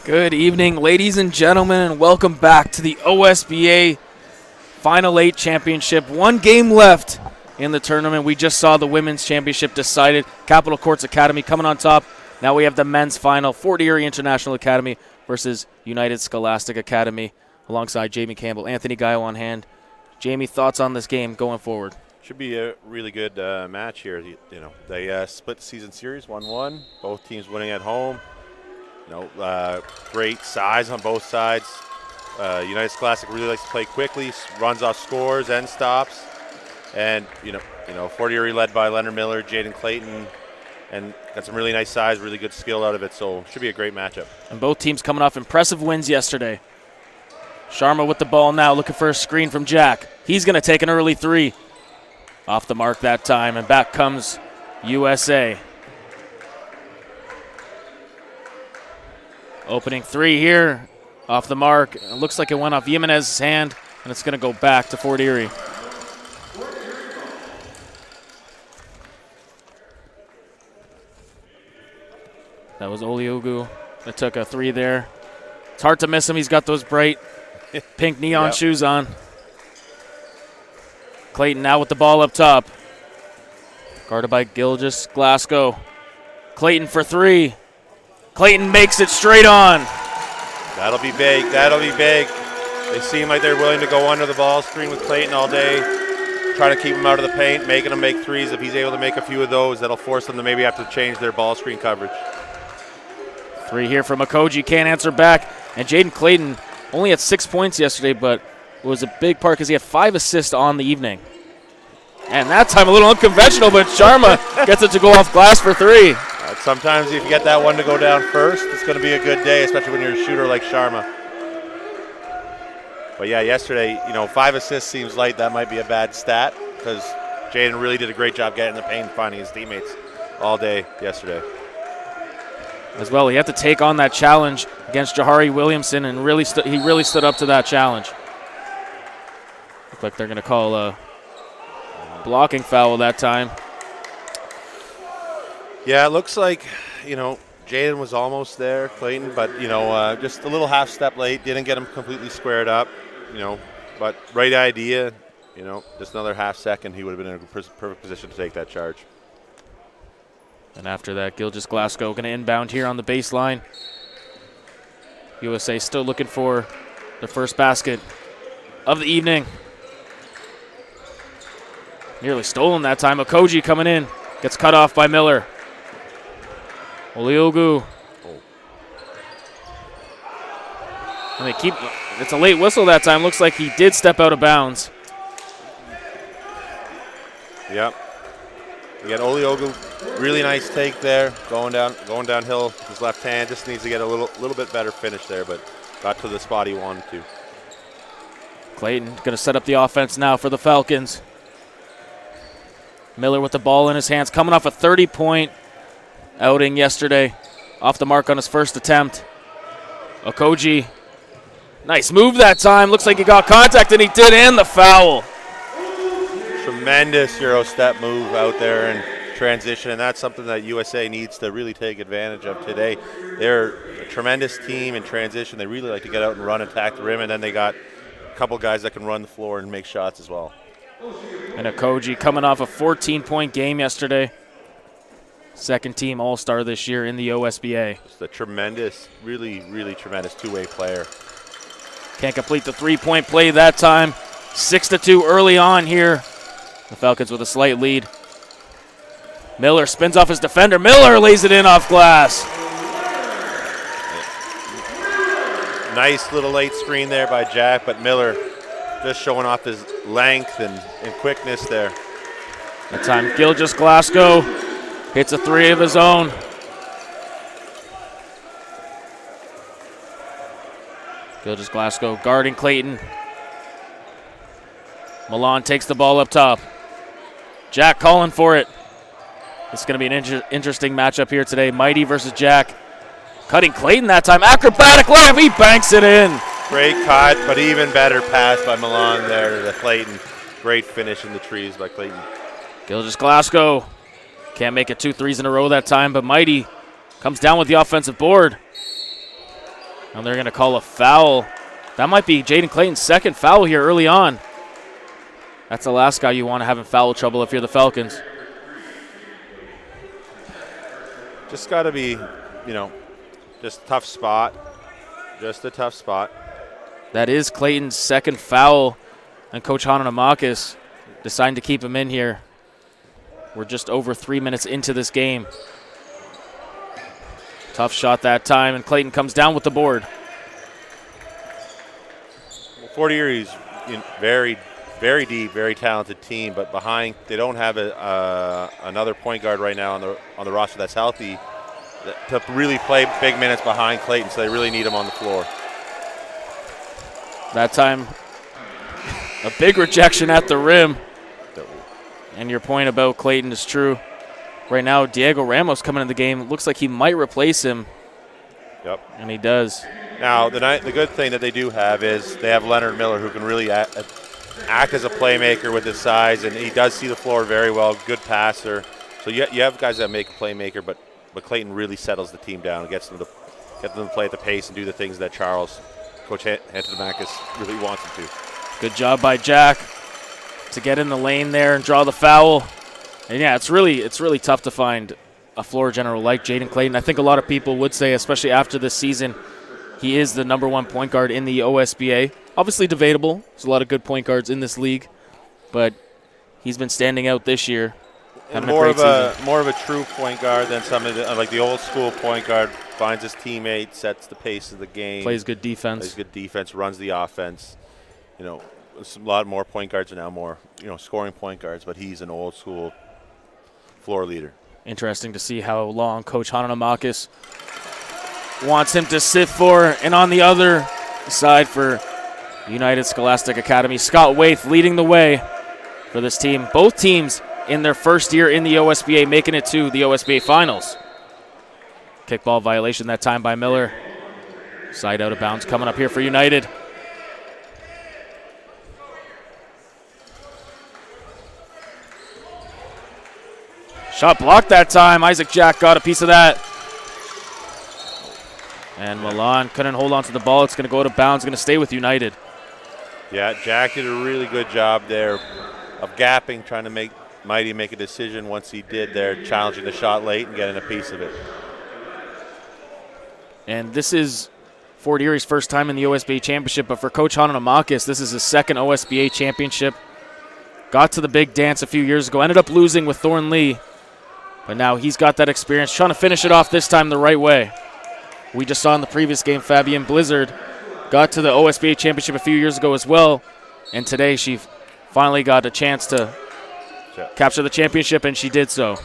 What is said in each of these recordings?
Good evening, ladies and gentlemen, and welcome back to the OSBA Final 8 Championship. One game left in the tournament. We just saw the women's championship decided. Capital Courts Academy coming on top. Now we have the men's final. Fort Erie International Academy versus United Scholastic Academy alongside Jamie Campbell, Anthony Gaio on hand. Jamie, thoughts on this game going forward? Should be a really good match here. They split the season series 1-1. Both teams winning at home. Great size on both sides. United Scholastic really likes to play quickly, runs off scores and stops. And Fort Erie led by Leonard Miller, Jaden Clayton, and got some really nice size, really good skill out of it. So should be a great matchup. And both teams coming off impressive wins yesterday. Sharma with the ball now, looking for a screen from Jack. He's going to take an early three. Off the mark that time, and back comes USA. Opening three here, off the mark. It looks like it went off Jimenez's hand, and it's going to go back to Fort Erie. That was Oliogu that took a three there. It's hard to miss him. He's got those bright pink neon shoes on. Clayton now with the ball up top. Guarded by Gilgis Glasgow. Clayton for three. Clayton makes it straight on. That'll be big. That'll be big. They seem like they're willing to go under the ball screen with Clayton all day. Try to keep him out of the paint, making him make threes. If he's able to make a few of those, that'll force them to maybe have to change their ball screen coverage. Three here from Okoji, can't answer back. And Jaden Clayton only had 6 points yesterday, but it was a big part because he had 5 assists on the evening. And that time a little unconventional, but Sharma gets it to go off glass for three. Sometimes if you get that one to go down first, it's going to be a good day, especially when you're a shooter like Sharma. But yeah, yesterday, 5 assists seems light. That might be a bad stat because Jaden really did a great job getting in the paint and finding his teammates all day yesterday. As well, he had to take on that challenge against Jahari Williamson, and he really stood up to that challenge. Looked like they're going to call a blocking foul that time. Yeah, it looks like, Jaden was almost there, Clayton, but, just a little half step late. Didn't get him completely squared up, but right idea, just another half second, he would have been in a perfect position to take that charge. And after that, Gilgis Glasgow going to inbound here on the baseline. USA still looking for their first basket of the evening. Nearly stolen that time. Okoji coming in. Gets cut off by Miller. Oliogu. And they it's a late whistle that time. Looks like he did step out of bounds. Yep. We got Oliogu, really nice take there, going downhill. His left hand just needs to get a little bit better finish there, but got to the spot he wanted to. Clayton going to set up the offense now for the Falcons. Miller with the ball in his hands, coming off a 30-point outing yesterday, off the mark on his first attempt. Okoji, nice move that time. Looks like he got contact, and he did, and the foul. Tremendous Euro step move out there in transition, and that's something that USA needs to really take advantage of today. They're a tremendous team in transition. They really like to get out and run, attack the rim, and then they got a couple guys that can run the floor and make shots as well. And Okoji coming off a 14-point game yesterday. Second team All-Star this year in the OSBA. Just a tremendous, really, really tremendous two-way player. Can't complete the three-point play that time. 6-2 early on here. The Falcons with a slight lead. Miller spins off his defender. Miller lays it in off glass. Nice little late screen there by Jack, but Miller just showing off his length and quickness there. That time Gilgis Glasgow hits a three of his own. Gilgis Glasgow guarding Clayton. Milan takes the ball up top. Jack calling for it. It's going to be an interesting matchup here today. Mighty versus Jack. Cutting Clayton that time. Acrobatic layup. He banks it in. Great cut, but even better pass by Milan there to Clayton. Great finish in the trees by Clayton. Gilgis Glasgow can't make it 2 threes in a row that time, but Mighty comes down with the offensive board. And they're going to call a foul. That might be Jaden Clayton's second foul here early on. That's the last guy you want to have in foul trouble if you're the Falcons. Just got to be, just a tough spot. Just a tough spot. That is Clayton's second foul, and Coach Hananamakis deciding to keep him in here. We're just over 3 minutes into this game. Tough shot that time, and Clayton comes down with the board. Well, Fort Erie's very, very deep, very talented team, but behind they don't have another point guard right now on the roster that's healthy to really play big minutes behind Clayton, so they really need him on the floor. That time, a big rejection at the rim. And your point about Clayton is true. Right now, Diego Ramos coming in the game. Looks like he might replace him. Yep. And he does. Now, the good thing that they do have is they have Leonard Miller, who can really act as a playmaker with his size, and he does see the floor very well, good passer. So you have guys that make a playmaker, but Clayton really settles the team down and gets them to play at the pace and do the things that Coach Hananamakis really wants them to. Good job by Jack to get in the lane there and draw the foul. And yeah, it's really tough to find a floor general like Jaden Clayton. I think a lot of people would say, especially after this season, he is the #1 point guard in the OSBA. Obviously debatable. There's a lot of good point guards in this league, but he's been standing out this year. And more of a true point guard than some of the old school point guard. Finds his teammates, sets the pace of the game. Plays good defense. Runs the offense. A lot more point guards are now more, scoring point guards, but he's an old school floor leader. Interesting to see how long Coach Hananamakis wants him to sit for. And on the other side for United Scholastic Academy, Scott Waith leading the way for this team. Both teams in their first year in the OSBA making it to the OSBA Finals. Kickball violation that time by Miller. Side out of bounds coming up here for United. Shot blocked that time. Isaac Jack got a piece of that. And Milan couldn't hold on to the ball. It's going to go out of bounds. Going to stay with United. Yeah, Jack did a really good job there of gapping, trying to make Mighty make a decision once he did there, challenging the shot late and getting a piece of it. And this is Fort Erie's first time in the OSBA Championship, but for Coach Hananamakis, this is his second OSBA Championship. Got to the big dance a few years ago, ended up losing with Thornley, but now he's got that experience, trying to finish it off this time the right way. We just saw in the previous game, Fabienne Blizzard got to the OSBA Championship a few years ago as well, and today she finally got a chance to capture the championship, and she did so.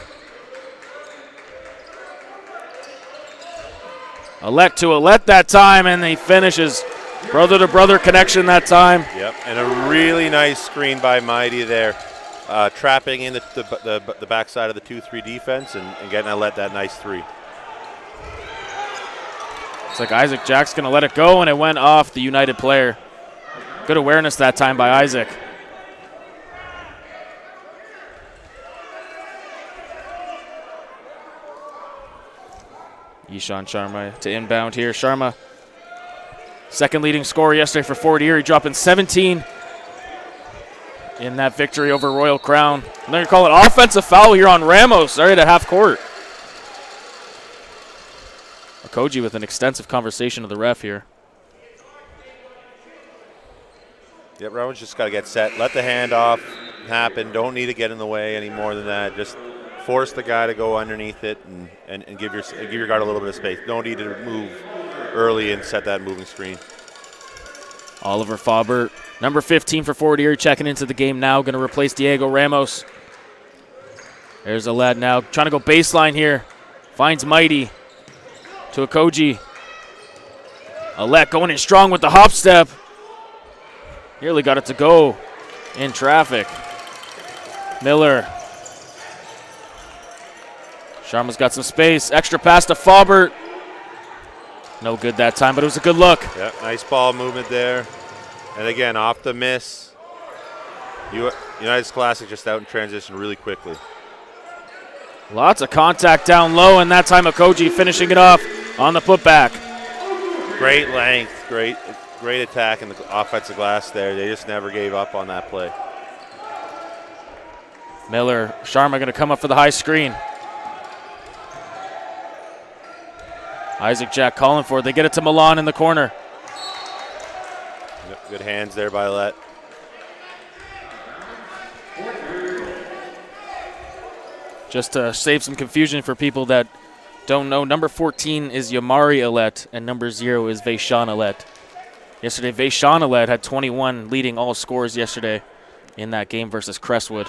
Alette to Alette that time, and he finishes. Brother-to-brother connection that time. Yep, and a really nice screen by Mighty there, trapping in the backside of the 2-3 defense and getting Alette that nice three. It's like Isaac Jack's going to let it go, and it went off the United player. Good awareness that time by Isaac. Ishan Sharma to inbound here. Sharma, second leading scorer yesterday for Fort Erie, dropping 17 in that victory over Royal Crown. And they're going to call it offensive foul here on Ramos, right at half court. Okoji with an extensive conversation with the ref here. Yep, Ramos just got to get set. Let the handoff happen. Don't need to get in the way any more than that. Just force the guy to go underneath it and give your guard a little bit of space. Don't need to move early and set that moving screen. Oliver Faubert, number 15 for Fort Erie, checking into the game now. Going to replace Diego Ramos. There's a lad now trying to go baseline here. Finds Mighty to Okoji. Alette going in strong with the hop step. Nearly got it to go in traffic. Miller. Sharma's got some space. Extra pass to Faubert. No good that time, but it was a good look. Yeah, nice ball movement there. And again, off the miss. United Scholastic just out in transition really quickly. Lots of contact down low, and that time Okoji finishing it off on the putback. Great length, great attack in the offensive glass there. They just never gave up on that play. Miller, Sharma going to come up for the high screen. Isaac Jack calling for it. They get it to Milan in the corner. Good hands there by Let. Just to save some confusion for people that don't know, number 14 is Yamari Alette, and number 0 is Vaishon Alette. Yesterday, Vaishon Alette had 21, leading all scores yesterday in that game versus Crestwood.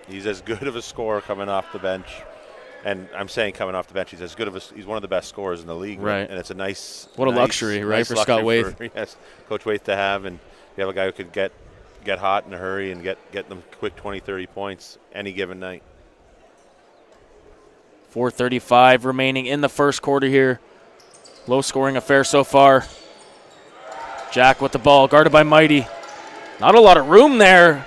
He's as good of a scorer coming off the bench. And I'm saying coming off the bench, he's as good of he's one of the best scorers in the league. Right. And it's a nice luxury, right, nice for Scott Waith. Yes, Coach Waith to have. And you have a guy who could get hot in a hurry and get them quick 20, 30 points any given night. 4:35 remaining in the first quarter here. Low scoring affair so far. Jack with the ball, guarded by Mighty. Not a lot of room there.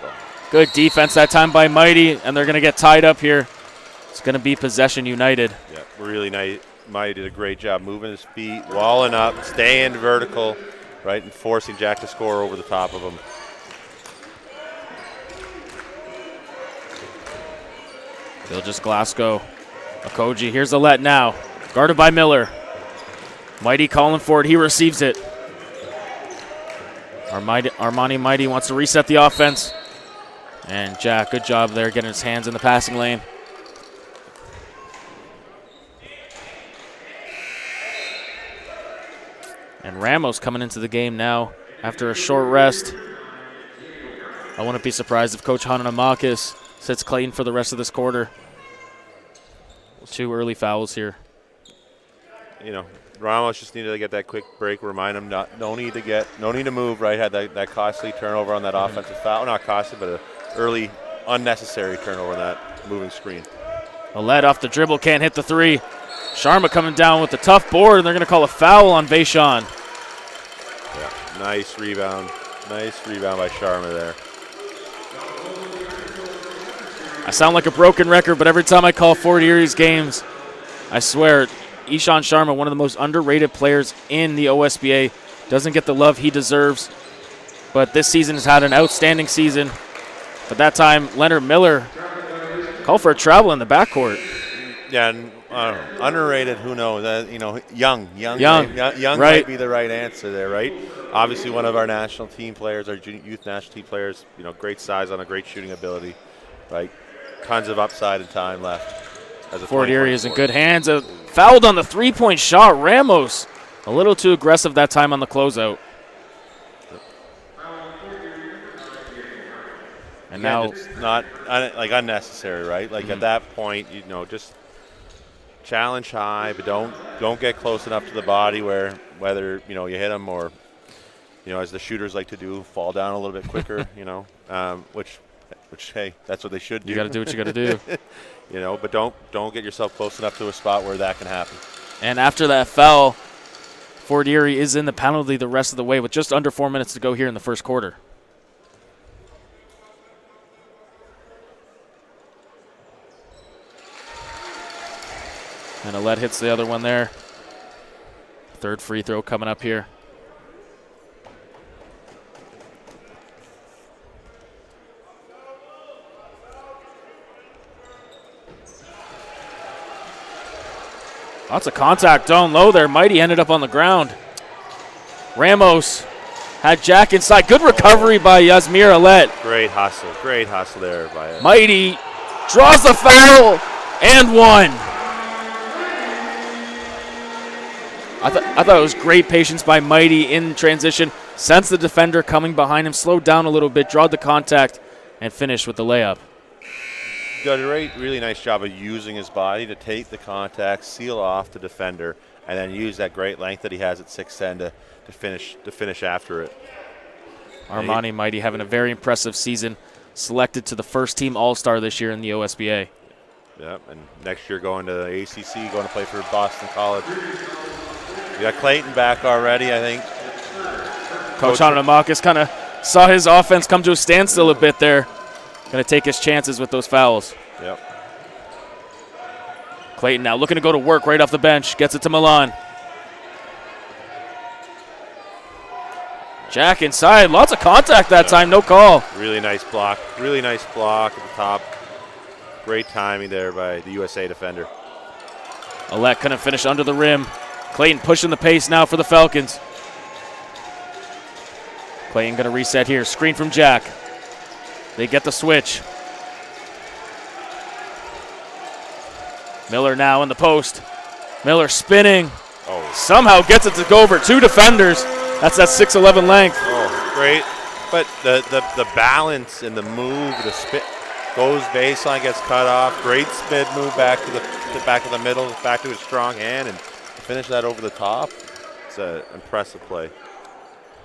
Good defense that time by Mighty, and they're going to get tied up here. It's going to be possession United. Yeah, really nice. Mighty did a great job moving his feet, walling up, staying vertical, right, and forcing Jack to score over the top of him. Just Glasgow. Okoji, here's the let now. Guarded by Miller. Mighty calling for it. He receives it. Armani Mighty wants to reset the offense. And Jack, good job there getting his hands in the passing lane. And Ramos coming into the game now after a short rest. I wouldn't be surprised if Coach Hananamakis sits Clayton for the rest of this quarter. 2 early fouls here. You know, Ramos just needed to get that quick break. Remind him no need to move. Right, had that costly turnover on that offensive foul. Not costly, but an early unnecessary turnover on that moving screen. Alette off the dribble, can't hit the 3. Sharma coming down with the tough board, and they're going to call a foul on Vaishon. Yeah, nice rebound. Nice rebound by Sharma there. I sound like a broken record, but every time I call Fort Erie's games, I swear, Ishan Sharma, one of the most underrated players in the OSBA, doesn't get the love he deserves. But this season has had an outstanding season. But that time, Leonard Miller called for a travel in the backcourt. Yeah, and underrated, who knows? Young right. might be the right answer there, right? Obviously, one of our national team players, our youth national team players, great size on a great shooting ability, right? Tons of upside and time left. Fort Erie is in good hands. Fouled on the 3-point shot. Ramos a little too aggressive that time on the closeout. And now it's not unnecessary, right? Like at that point, just challenge high, but don't get close enough to the body whether you hit them or as the shooters like to do, fall down a little bit quicker. Which hey, that's what they should do. You got to do what you got to do. But don't get yourself close enough to a spot where that can happen. And after that foul, Fort Erie is in the penalty the rest of the way with just under 4 minutes to go here in the first quarter. And Alette hits the other one there. Third free throw coming up here. Lots of contact down low there. Mighty ended up on the ground. Ramos had Jack inside. Good recovery by Yasmir Alette. Great hustle there by Mighty draws the foul and one. I thought it was great patience by Mighty in transition. Sensed the defender coming behind him, slowed down a little bit, drawed the contact, and finished with the layup. Did a really nice job of using his body to take the contact, seal off the defender, and then use that great length that he has at 6'10" to finish after it. Armani Mighty having a very impressive season, selected to the first team All-Star this year in the OSBA. Yep, and next year going to the ACC, going to play for Boston College. We got Clayton back already, I think. Coach Hananamakis kind of saw his offense come to a standstill a bit there. Going to take his chances with those fouls. Yep. Clayton now looking to go to work right off the bench. Gets it to Milan. Jack inside. Lots of contact that time. No call. Really nice block. Really nice block at the top. Great timing there by the USA defender. Alette couldn't finish under the rim. Clayton pushing the pace now for the Falcons. Clayton going to reset here. Screen from Jack. They get the switch. Miller now in the post. Miller spinning. Oh. Somehow gets it to go over 2 defenders. That's that 6'11" length. Oh, great. But the balance and the move, the spin, goes baseline, gets cut off. Great spin move back to the back of the middle, back to his strong hand, and finish that over the top. It's an impressive play.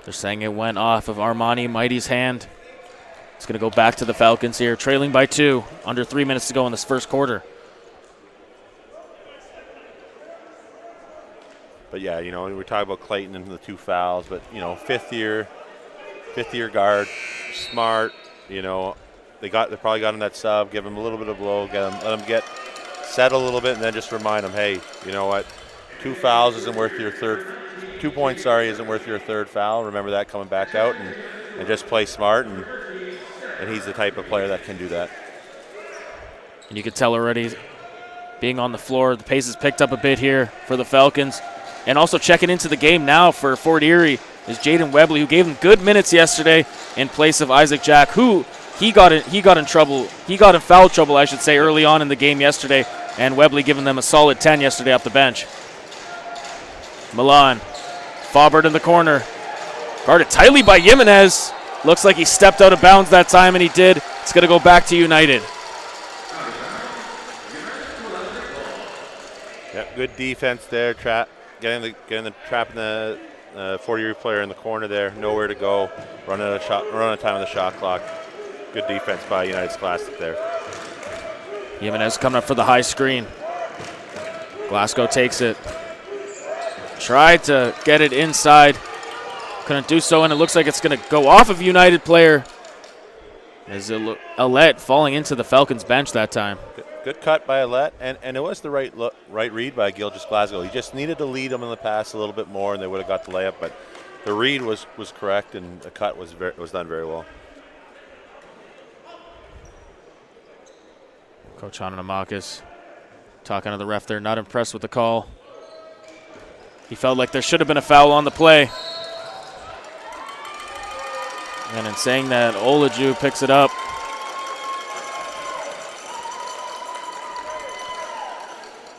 They're saying it went off of Armani Mighty's hand. It's going to go back to the Falcons here, trailing by 2. Under 3 minutes to go in this first quarter. But yeah, you know, we're talking about Clayton and the 2 fouls, but you know, fifth year guard, smart. You know, they probably got him that sub, give him a little bit of blow, let him get settle a little bit, and then just remind him, hey, you know what, 2 fouls isn't worth your third. 2 points, isn't worth your third foul. Remember that coming back out, and just play smart, and he's the type of player that can do that. And you can tell already, being on the floor, the pace has picked up a bit here for the Falcons. And also checking into the game now for Fort Erie is Jaden Webley, who gave him good minutes yesterday in place of Isaac Jack, who he got in foul trouble, I should say, early on in the game yesterday, and Webley giving them a solid 10 yesterday off the bench. Milan, Faubert in the corner, guarded tightly by Jimenez. Looks like he stepped out of bounds that time, and he did. It's going to go back to United. Yep, good defense there. Getting the trapping the 40-year player in the corner there. Nowhere to go. Run out of time on the shot clock. Good defense by United Scholastic there. Jimenez coming up for the high screen. Glasgow takes it. Tried to get it inside. Couldn't do so, and it looks like it's going to go off of United player. As Alette falling into the Falcons bench that time. Good cut by Alette, and it was the right read by Gilgis Glasgow. He just needed to lead them in the pass a little bit more, and they would have got the layup. But the read was correct, and the cut was done very well. Coach Hanamakis talking to the ref there, not impressed with the call. He felt like there should have been a foul on the play. And in saying that, Olaju picks it up.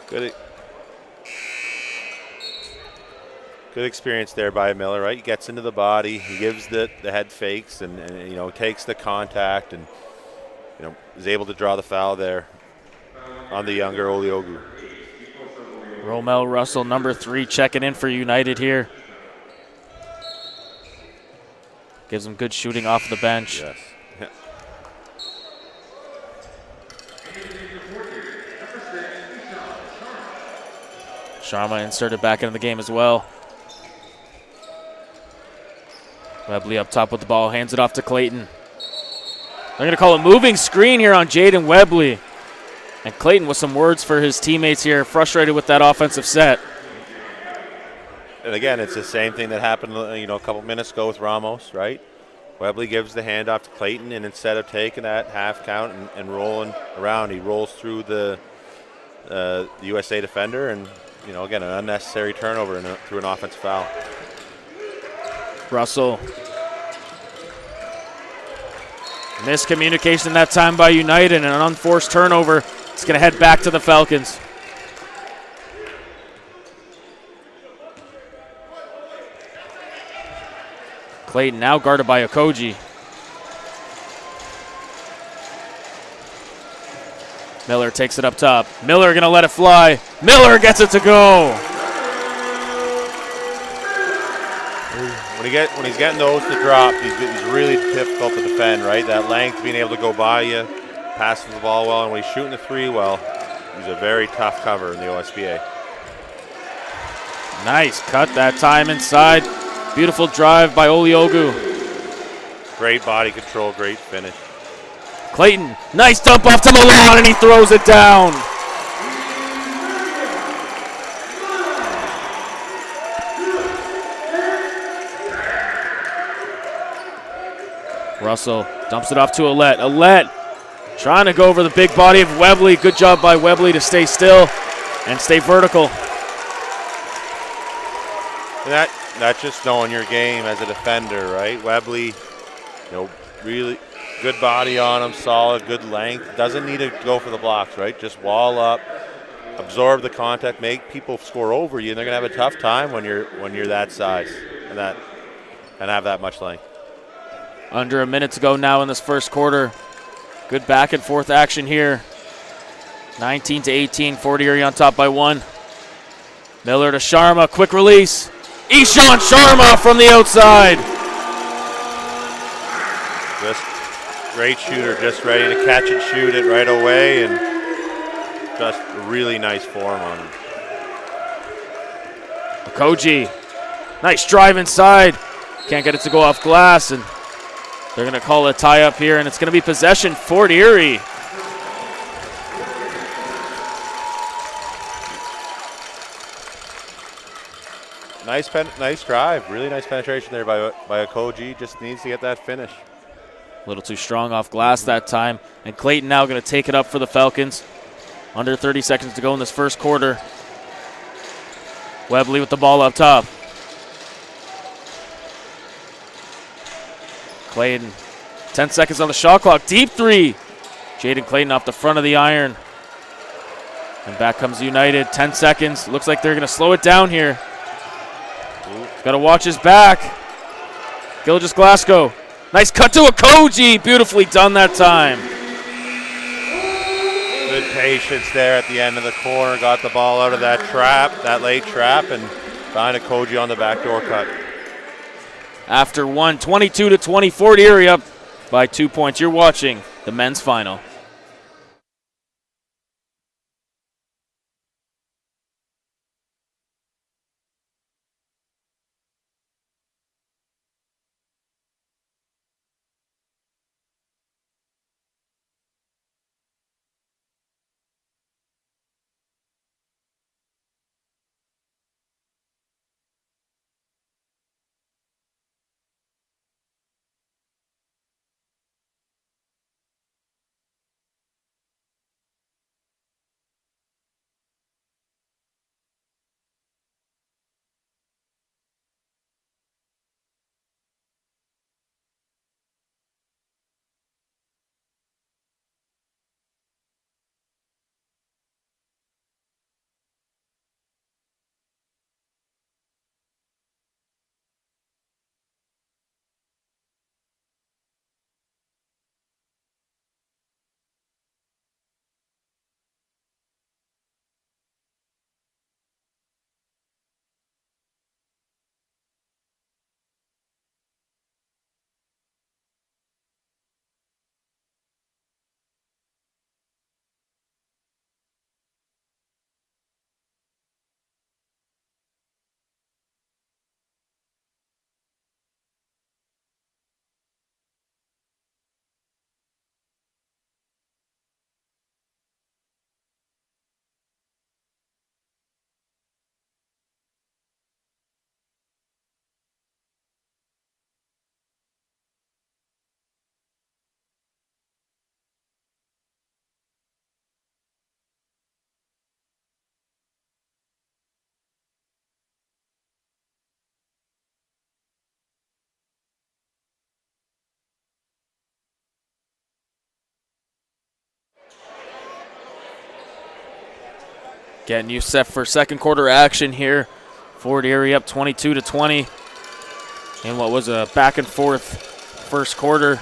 Good experience there by Miller, right? He gets into the body, he gives the head fakes, and you know, takes the contact, and you know, is able to draw the foul there on the younger Oliogu. Romel Russell, number 3, checking in for United here. Gives him good shooting off the bench. Yes. Sharma inserted back into the game as well. Webley up top with the ball, hands it off to Clayton. They're going to call a moving screen here on Jaden Webley. And Clayton with some words for his teammates here, frustrated with that offensive set. And again, it's the same thing that happened, you know, a couple minutes ago with Ramos, right? Webley gives the handoff to Clayton, and instead of taking that half count and rolling around, he rolls through the USA defender, and you know, again, an unnecessary turnover through an offensive foul. Russell. Miscommunication that time by United and an unforced turnover. It's going to head back to the Falcons. Clayton now guarded by Okoji. Miller takes it up top. Miller going to let it fly. Miller gets it to go. When he's getting those to drop, he's really difficult to defend, right? That length, being able to go by you, passes the ball well, and when he's shooting the 3 well, he's a very tough cover in the OSBA. Nice cut that time inside. Beautiful drive by Oliogu. Great body control, great finish. Clayton, nice dump off to Milan, and he throws it down. Russell dumps it off to Ouellette. Ouellette trying to go over the big body of Webley. Good job by Webley to stay still and stay vertical. That's just knowing your game as a defender, right? Webley, really good body on him, solid, good length. Doesn't need to go for the blocks, right? Just wall up, absorb the contact, make people score over you, and they're gonna have a tough time when you're that size and have that much length. Under a minute to go now in this first quarter. Good back and forth action here. 19-18, Fort Erie on top by 1. Miller to Sharma, quick release. Ishan Sharma from the outside. Just great shooter, just ready to catch and shoot it right away, and just really nice form on him. Okoji, nice drive inside. Can't get it to go off glass, and they're going to call a tie up here, and it's going to be possession Fort Erie. Nice drive. Really nice penetration there by Okoji. Just needs to get that finish. A little too strong off glass that time. And Clayton now going to take it up for the Falcons. Under 30 seconds to go in this first quarter. Webley with the ball up top. Clayton, 10 seconds on the shot clock. Deep three. Jaden Clayton off the front of the iron. And back comes United. 10 seconds. Looks like they're going to slow it down here. Got to watch his back. Gilgis Glasgow. Nice cut to Okoji. Beautifully done that time. Good patience there at the end of the corner. Got the ball out of that trap, that late trap, and behind Okoji on the backdoor cut. After 1, 22-20, Fort Erie up by 2 points. You're watching the men's final. Getting you set for second quarter action here. Fort Erie up 22-20 in what was a back and forth first quarter.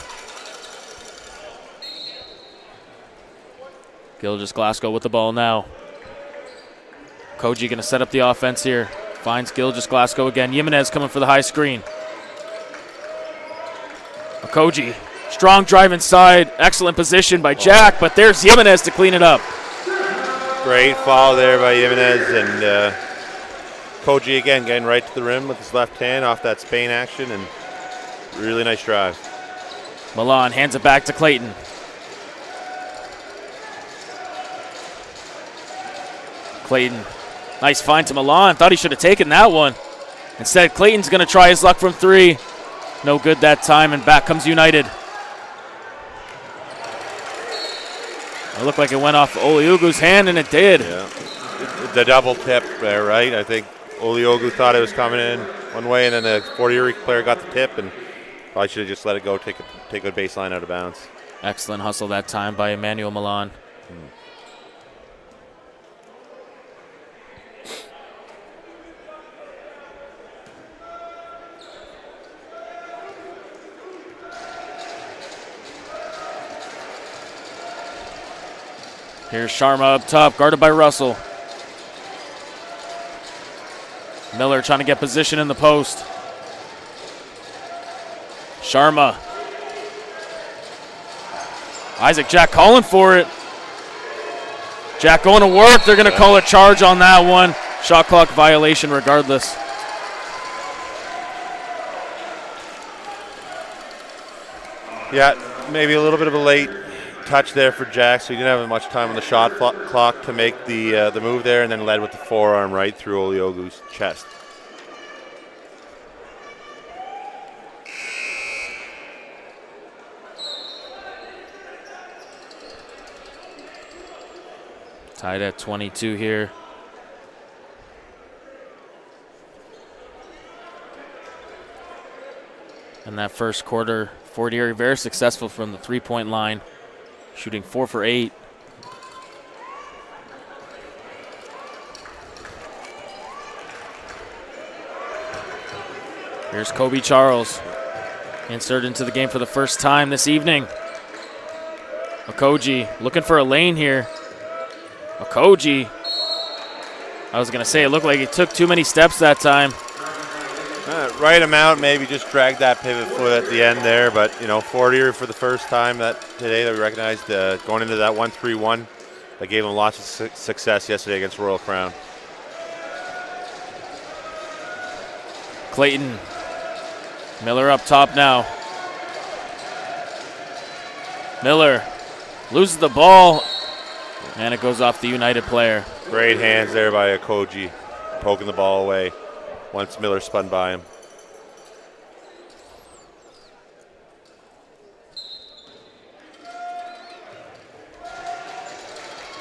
Gilgis Glasgow with the ball now. Koji going to set up the offense here. Finds Gilgis Glasgow again. Jimenez coming for the high screen. Koji, strong drive inside. Excellent position by Jack, but there's Jimenez to clean it up. Great foul there by Jimenez, and Koji again getting right to the rim with his left hand off that Spain action, and really nice drive. Milan hands it back to Clayton. Clayton, nice find to Milan. Thought he should have taken that one. Instead, Clayton's going to try his luck from 3. No good that time, and back comes United. It looked like it went off Oliugu's hand, and it did. Yeah. The double tip there, right? I think Oliugu thought it was coming in one way, and then the Fort Erie player got the tip, and probably should have just let it go, take a baseline out of bounds. Excellent hustle that time by Emmanuel Milan. Here's Sharma up top, guarded by Russell. Miller trying to get position in the post. Sharma. Isaac Jack calling for it. Jack going to work. They're going to call a charge on that one. Shot clock violation regardless. Yeah, maybe a little bit of a late touch there for Jack, so he didn't have much time on the shot clock to make the move there, and then led with the forearm right through Oliugu's chest. Tied at 22 here. In that first quarter, Fort Erie very successful from the three-point line, shooting 4 for 8. Here's Kobe Charles, inserted into the game for the first time this evening. Okoji looking for a lane here. Okoji, I was going to say it looked like he took too many steps that time. Right amount, maybe just dragged that pivot foot at the end there, but Fort Erie for the first time today that we recognized going into that 1-3-1 that gave them lots of success yesterday against Royal Crown. Clayton, Miller up top now. Miller loses the ball, and it goes off the United player. Great hands there by Okoji, poking the ball away once Miller spun by him.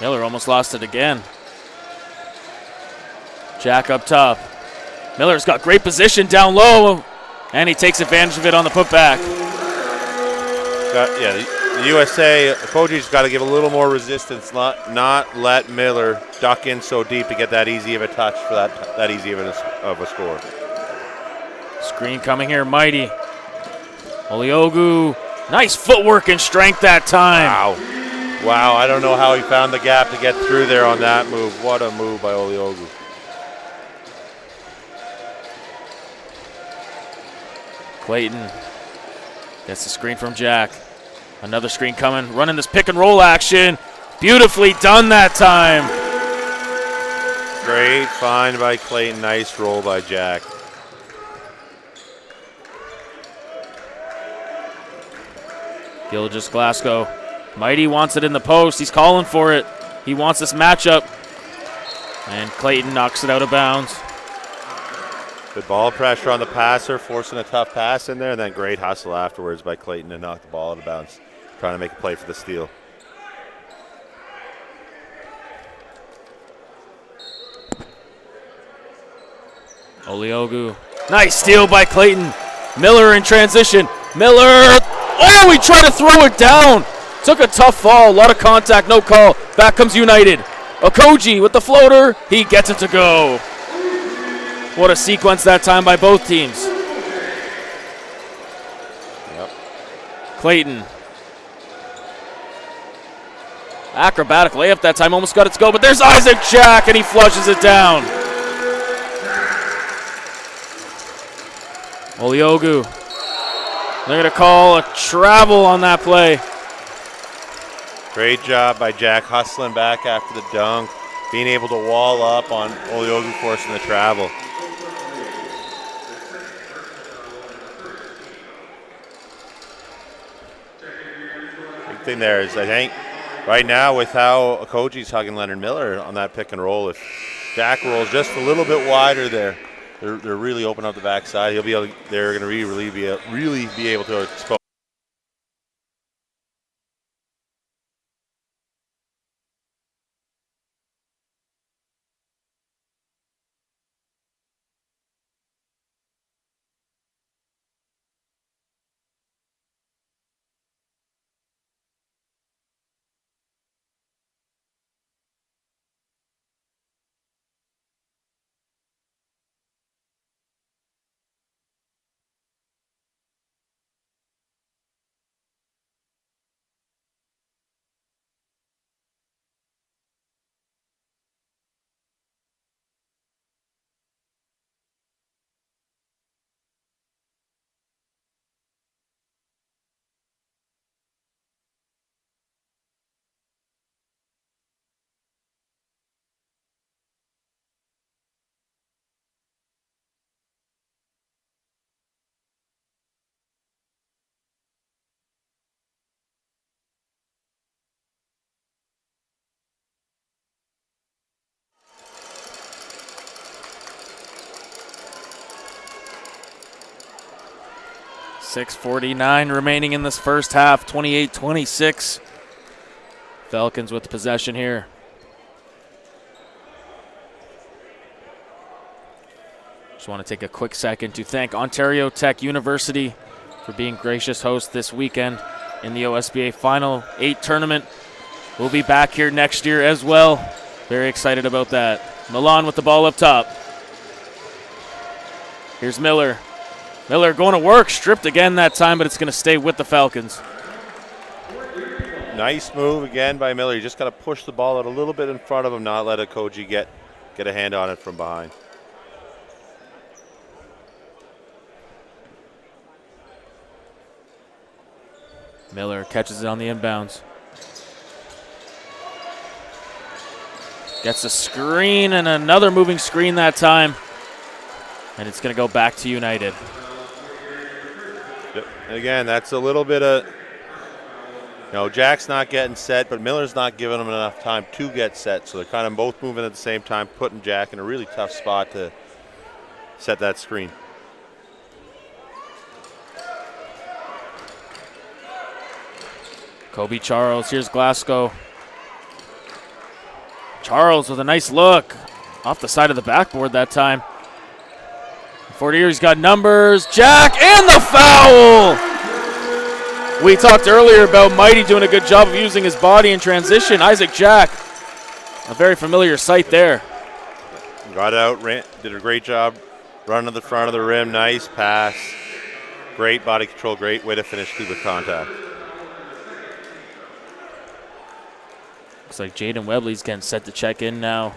Miller almost lost it again. Jack up top. Miller's got great position down low, and he takes advantage of it on the putback. The USA, Okoji's got to give a little more resistance, not let Miller duck in so deep to get that easy of a touch for that easy of a score. Screen coming here, Mighty. Oliugu, nice footwork and strength that time. Wow, I don't know how he found the gap to get through there on that move. What a move by Oliugu. Clayton gets the screen from Jack. Another screen coming, running this pick and roll action. Beautifully done that time. Great find by Clayton, nice roll by Jack. Gilgis Glasgow. Mighty wants it in the post. He's calling for it. He wants this matchup. And Clayton knocks it out of bounds. Good ball pressure on the passer, forcing a tough pass in there, and then great hustle afterwards by Clayton to knock the ball out of bounds, trying to make a play for the steal. Oliugu. Nice steal by Clayton. Miller in transition. Miller. Oh, he tried to throw it down. Took a tough fall. A lot of contact, no call. Back comes United. Okoji with the floater. He gets it to go. What a sequence that time by both teams. Yep. Clayton. Acrobatic layup that time. Almost got it to go, but there's Isaac Jack, and he flushes it down. Oliugu. They're going to call a travel on that play. Great job by Jack hustling back after the dunk, being able to wall up on Oliugu forcing the travel. Big thing there is, I think, right now with how Okoji's hugging Leonard Miller on that pick and roll, if Jack rolls just a little bit wider there, they're really open up the backside. They're going to really be able to expose 6:49 remaining in this first half, 28-26. Falcons with possession here. Just want to take a quick second to thank Ontario Tech University for being gracious hosts this weekend in the OSBA Final 8 tournament. We'll be back here next year as well. Very excited about that. Milan with the ball up top. Here's Miller. Miller going to work, stripped again that time, but it's going to stay with the Falcons. Nice move again by Miller. You just got to push the ball out a little bit in front of him, not let Koji get a hand on it from behind. Miller catches it on the inbounds. Gets a screen and another moving screen that time. And it's going to go back to United. Yep. And again, that's a little bit of, Jack's not getting set, but Miller's not giving him enough time to get set. So they're kind of both moving at the same time, putting Jack in a really tough spot to set that screen. Kobe Charles, here's Glasgow. Charles with a nice look. Off the side of the backboard that time. Fort Erie's got numbers. Jack and the foul! We talked earlier about Mighty doing a good job of using his body in transition. Isaac Jack, a very familiar sight there. Got out, did a great job running to the front of the rim. Nice pass. Great body control. Great way to finish through the contact. Looks like Jaden Webley's getting set to check in now.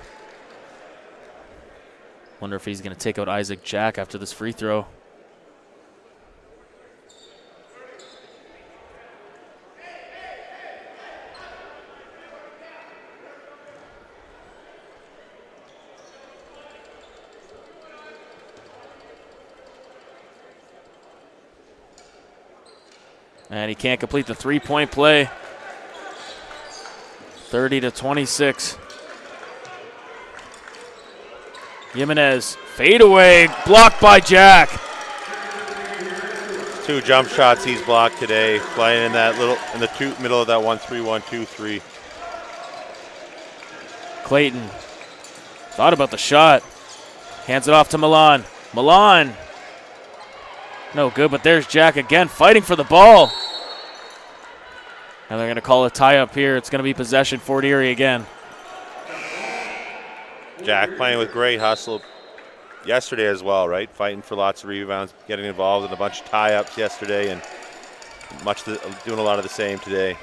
Wonder if he's going to take out Isaac Jack after this free throw. And he can't complete the three-point play. 30-26. Jimenez, fadeaway, blocked by Jack. 2 jump shots he's blocked today, playing in that middle of that 1-3-1-2-3. Clayton thought about the shot, hands it off to Milan. Milan, no good, but there's Jack again, fighting for the ball. And they're going to call a tie-up here. It's going to be possession, Fort Erie again. Jack playing with great hustle yesterday as well, right? Fighting for lots of rebounds, getting involved in a bunch of tie-ups yesterday, and doing a lot of the same today.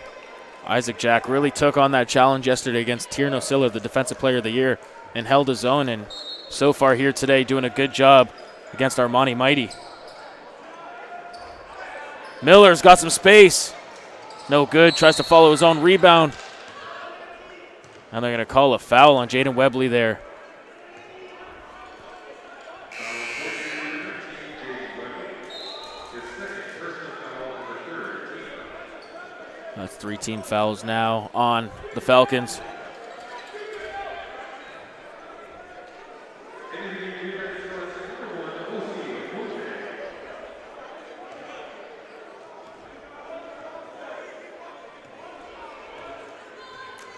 Isaac Jack really took on that challenge yesterday against Tierno Siller, the Defensive Player of the Year, and held his own, and so far here today doing a good job against Armani Mighty. Miller's got some space. No good, tries to follow his own rebound. And they're going to call a foul on Jaden Webley there. That's 3 team fouls now on the Falcons.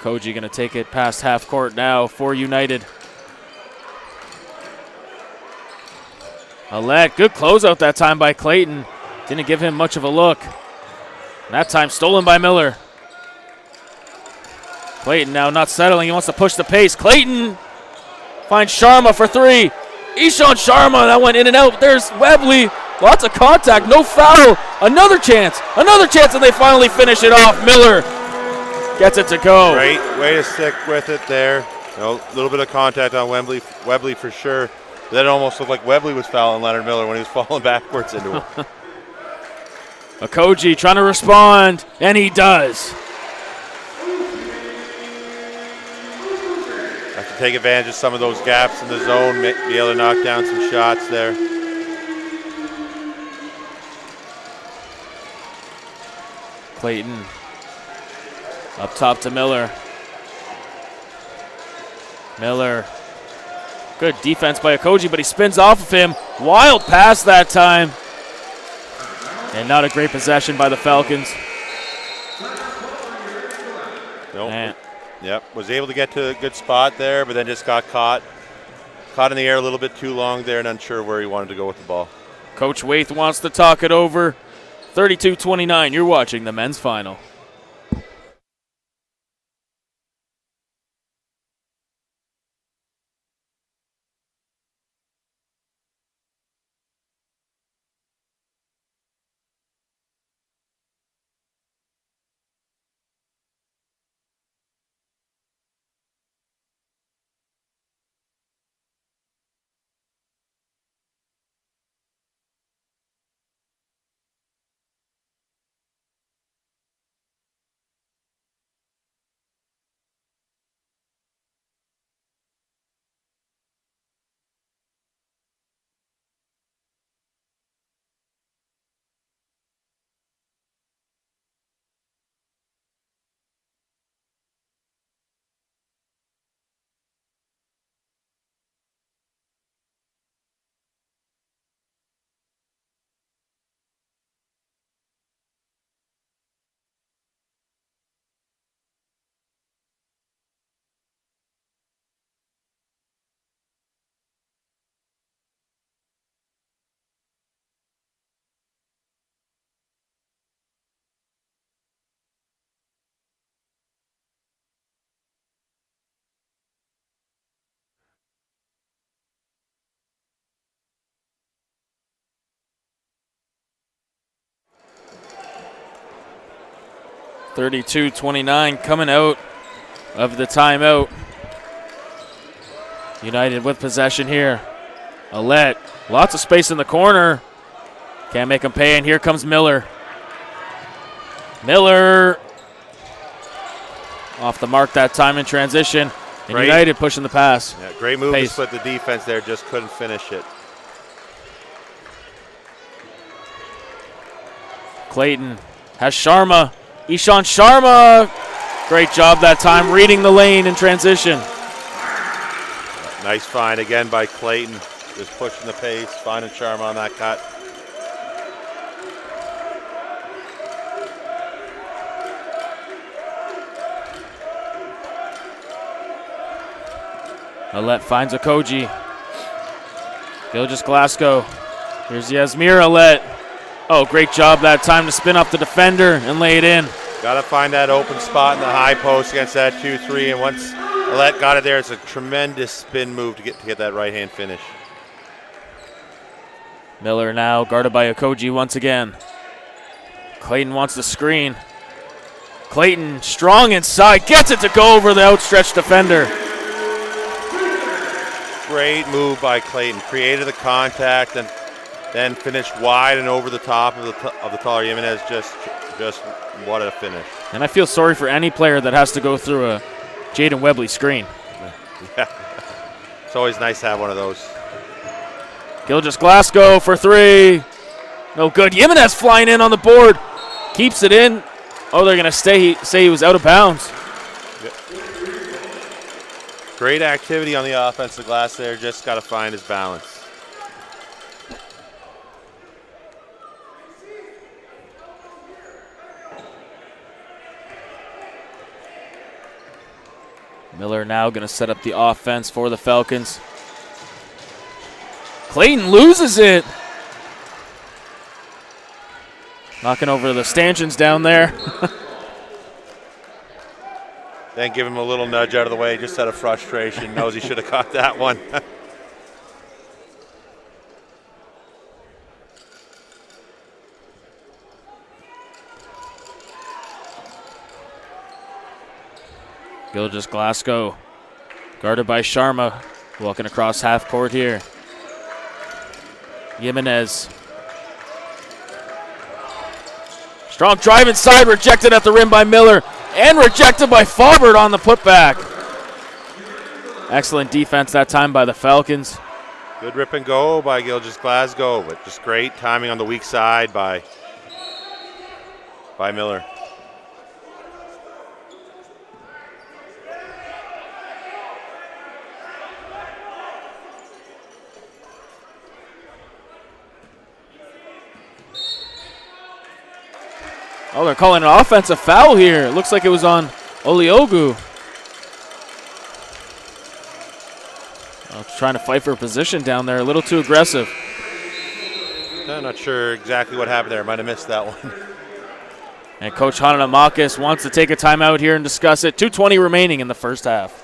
Koji going to take it past half court now for United. Alette, good closeout that time by Clayton. Didn't give him much of a look. That time stolen by Miller. Clayton now not settling. He wants to push the pace. Clayton finds Sharma for 3. Ishan Sharma, that went in and out. There's Webley. Lots of contact, no foul. Another chance, and they finally finish it off. Miller gets it to go. Great way to stick with it there. A little bit of contact on Webley for sure. Then it almost looked like Webley was fouling Leonard Miller when he was falling backwards into him. Okoji trying to respond, and he does. Have to take advantage of some of those gaps in the zone, be able to knock down some shots there. Clayton up top to Miller. Miller, good defense by Okoji, but he spins off of him. Wild pass that time. And not a great possession by the Falcons. Nope. Yep, was able to get to a good spot there, but then just got caught in the air a little bit too long there and unsure where he wanted to go with the ball. Coach Waith wants to talk it over. 32-29, you're watching the men's final. (32-29) coming out of the timeout. United with possession here. Alette, lots of space in the corner. Can't make him pay, and here comes Miller. Miller off the mark that time in transition. And United pushing the pass. Yeah, great move to split the defense there, just couldn't finish it. Clayton has Sharma. Ishan Sharma. Great job that time reading the lane in transition. Nice find again by Clayton. Just pushing the pace, finding Sharma on that cut. Alette finds Okoji. Gilgis Glasgow. Here's Yasmir Alette. Oh, great job that time to spin up the defender and lay it in. Got to find that open spot in the high post against that 2-3, and once Alette got it there, it's a tremendous spin move to get that right-hand finish. Miller now guarded by Okoji once again. Clayton wants the screen. Clayton strong inside, gets it to go over the outstretched defender. Great move by Clayton. Created the contact and then finished wide and over the top of the taller Jimenez. Just what a finish. And I feel sorry for any player that has to go through a Jaden Webley screen. Yeah, it's always nice to have one of those. Gilgis Glasgow for three. No good. Jimenez flying in on the board. Keeps it in. Oh, they're going to say he was out of bounds. Great activity on the offensive glass there. Just got to find his balance. Miller now going to set up the offense for the Falcons. Clayton loses it. Knocking over the stanchions down there. Then give him a little nudge out of the way just out of frustration. Knows he should have caught that one. Gilgis Glasgow, guarded by Sharma, walking across half court here. Jimenez. Strong drive inside, rejected at the rim by Miller, and rejected by Faubert on the putback. Excellent defense that time by the Falcons. Good rip and go by Gilgis Glasgow, but just great timing on the weak side by Miller. Oh, they're calling an offensive foul here. It looks like it was on Oliogu. Trying to fight for a position down there. A little too aggressive. I'm not sure exactly what happened there. Might have missed that one. And Coach Hananamakis wants to take a timeout here and discuss it. 2:20 remaining in the first half.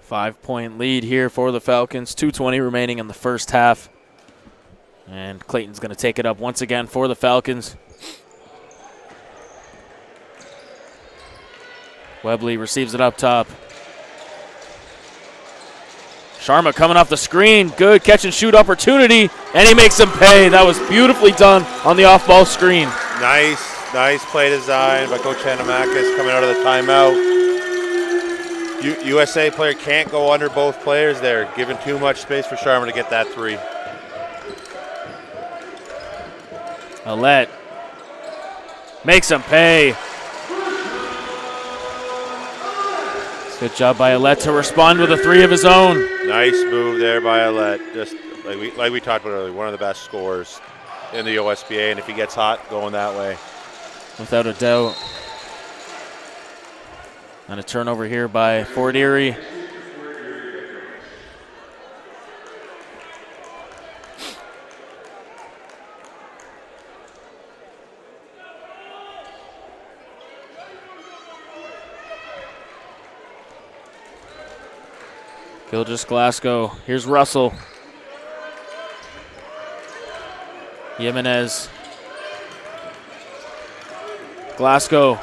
Five-point lead here for the Falcons. 2:20 remaining in the first half. And Clayton's going to take it up once again for the Falcons. Webley receives it up top. Sharma coming off the screen. Good catch and shoot opportunity. And he makes him pay. That was beautifully done on the off-ball screen. Nice play design by Coach Hananamakis coming out of the timeout. USA player can't go under both players there, giving too much space for Sharma to get that three. Alette makes him pay. Good job by Alette to respond with a three of his own. Nice move there by Alette. Just like we talked about earlier, one of the best scorers in the OSBA, and if he gets hot, going that way. Without a doubt. And a turnover here by Fort Erie. Gilgis Glasgow. Here's Russell. Jimenez. Glasgow.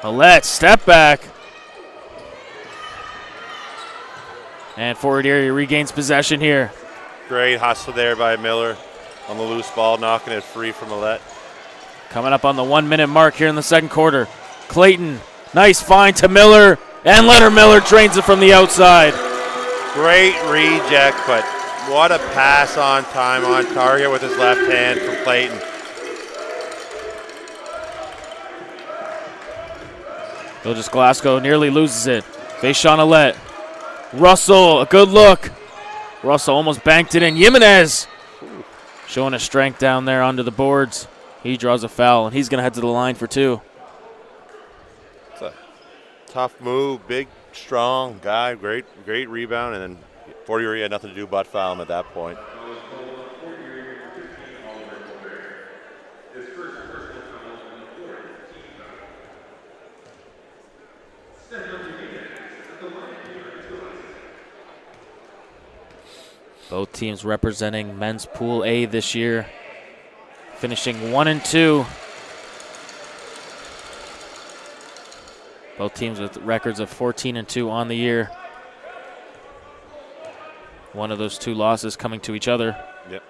Alette, step back. And Fort Erie regains possession here. Great hustle there by Miller on the loose ball, knocking it free from Alette. Coming up on the 1 minute mark here in the second quarter. Clayton, nice find to Miller, and Leonard Miller drains it from the outside. Great reject, but what a pass on time, on target with his left hand from Clayton. Gilgis Glasgow nearly loses it. Face Sean Alette. Russell, a good look. Russell almost banked it in. Jimenez showing his strength down there onto the boards. He draws a foul, and he's going to head to the line for two. It's a tough move, big, strong guy, great rebound, and then Fort Erie had nothing to do but foul him at that point. Both teams representing men's Pool A this year, finishing 1-2. Both teams with records of 14-2 on the year. One of those two losses coming to each other. Yep.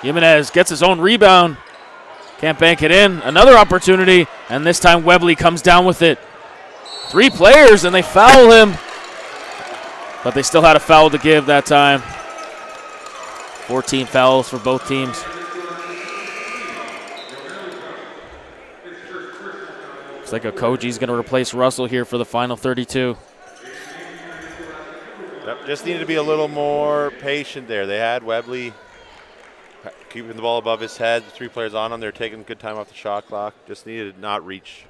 Jimenez gets his own rebound. Can't bank it in. Another opportunity, and this time Webley comes down with it. Three players, and they foul him. But they still had a foul to give that time. 14 fouls for both teams. Looks like Okoji's going to replace Russell here for the final 32. Yep, just needed to be a little more patient there. They had Webley keeping the ball above his head. The 3 players on him. They're taking good time off the shot clock. Just needed to not reach.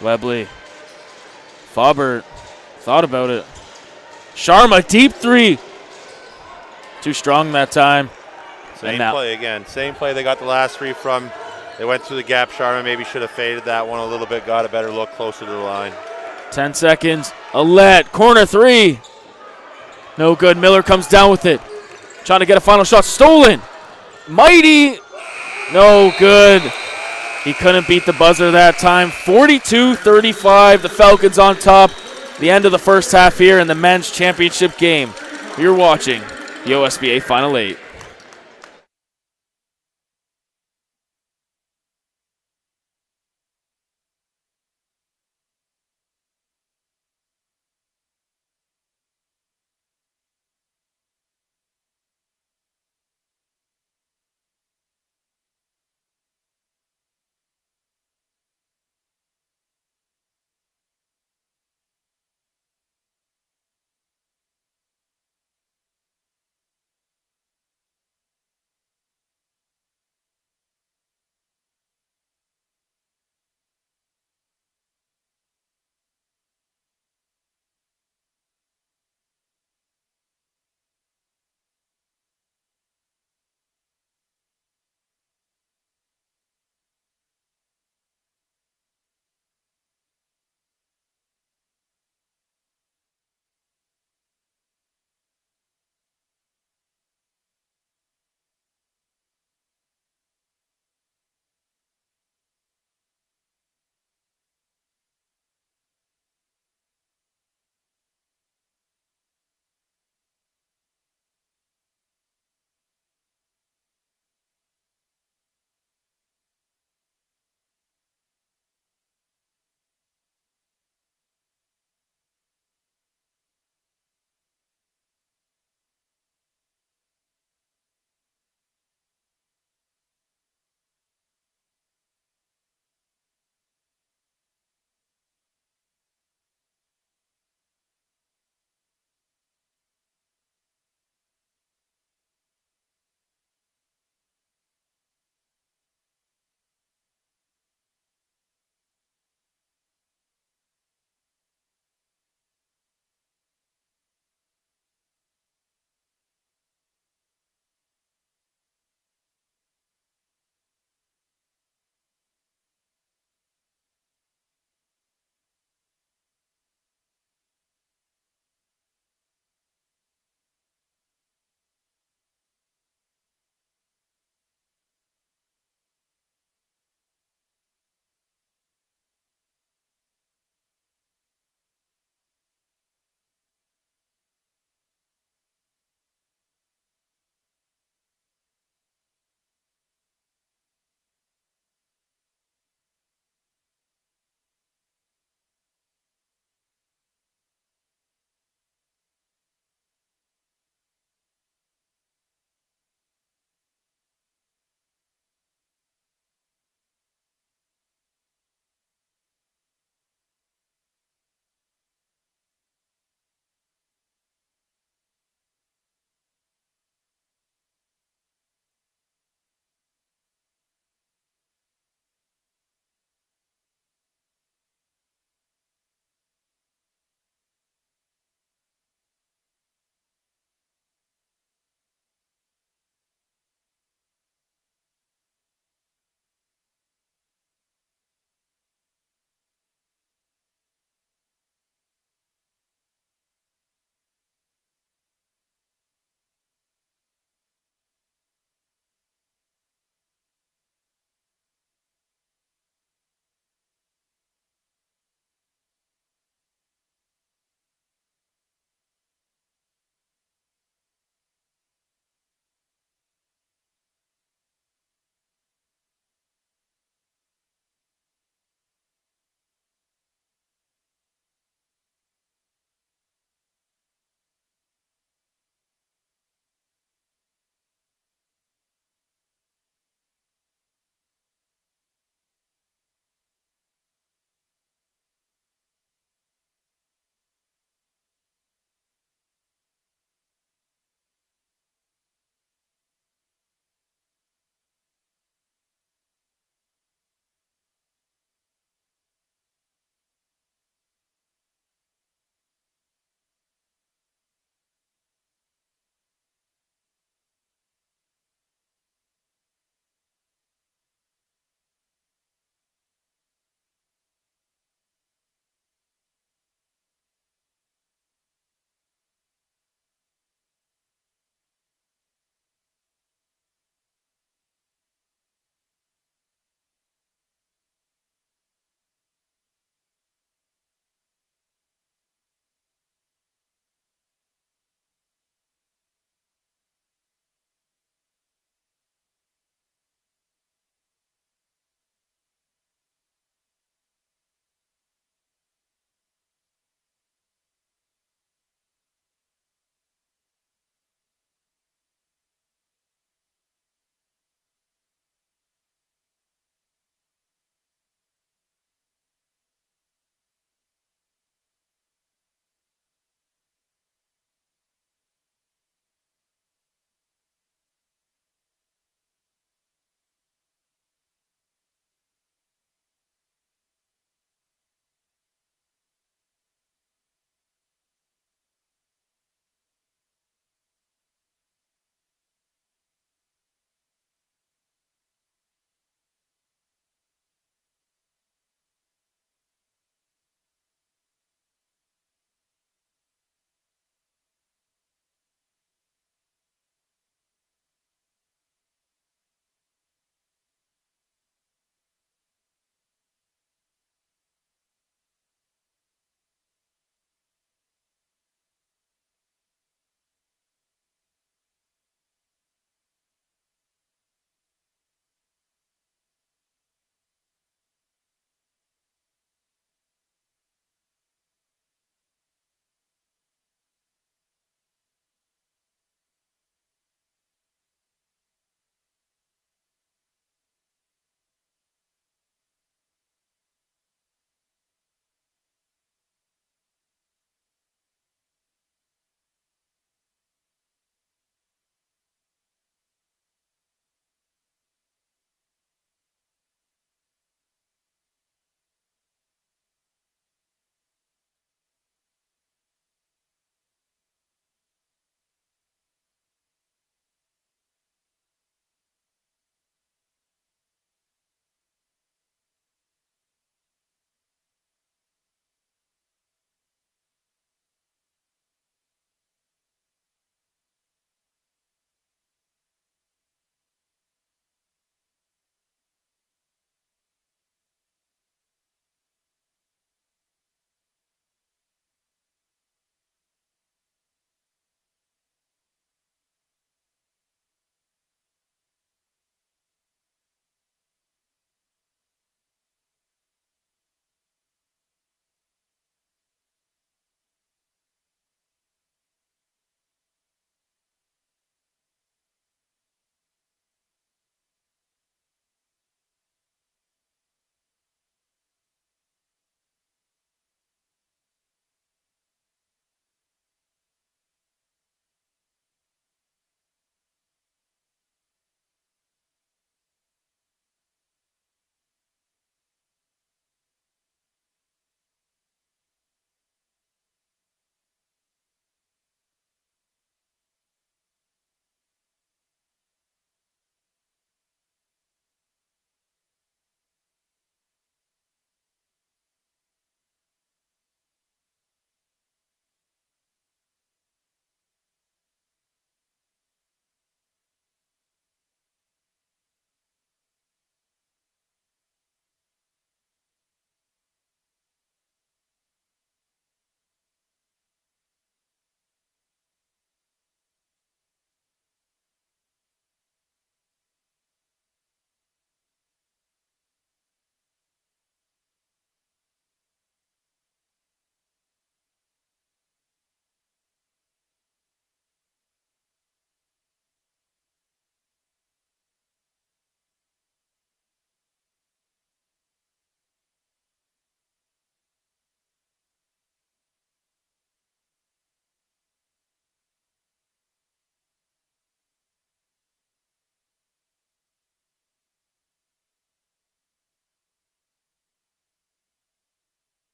Webley. Faubert thought about it. Sharma, deep 3. Too strong that time. Same play again. Same play they got the last 3 from. They went through the gap. Sharma maybe should have faded that one a little bit, got a better look closer to the line. 10 seconds. Alette, corner 3. No good. Miller comes down with it. Trying to get a final shot. Stolen. Mighty. No good. He couldn't beat the buzzer that time. 42-35. The Falcons on top. The end of the first half here in the men's championship game. You're watching the OSBA Final 8.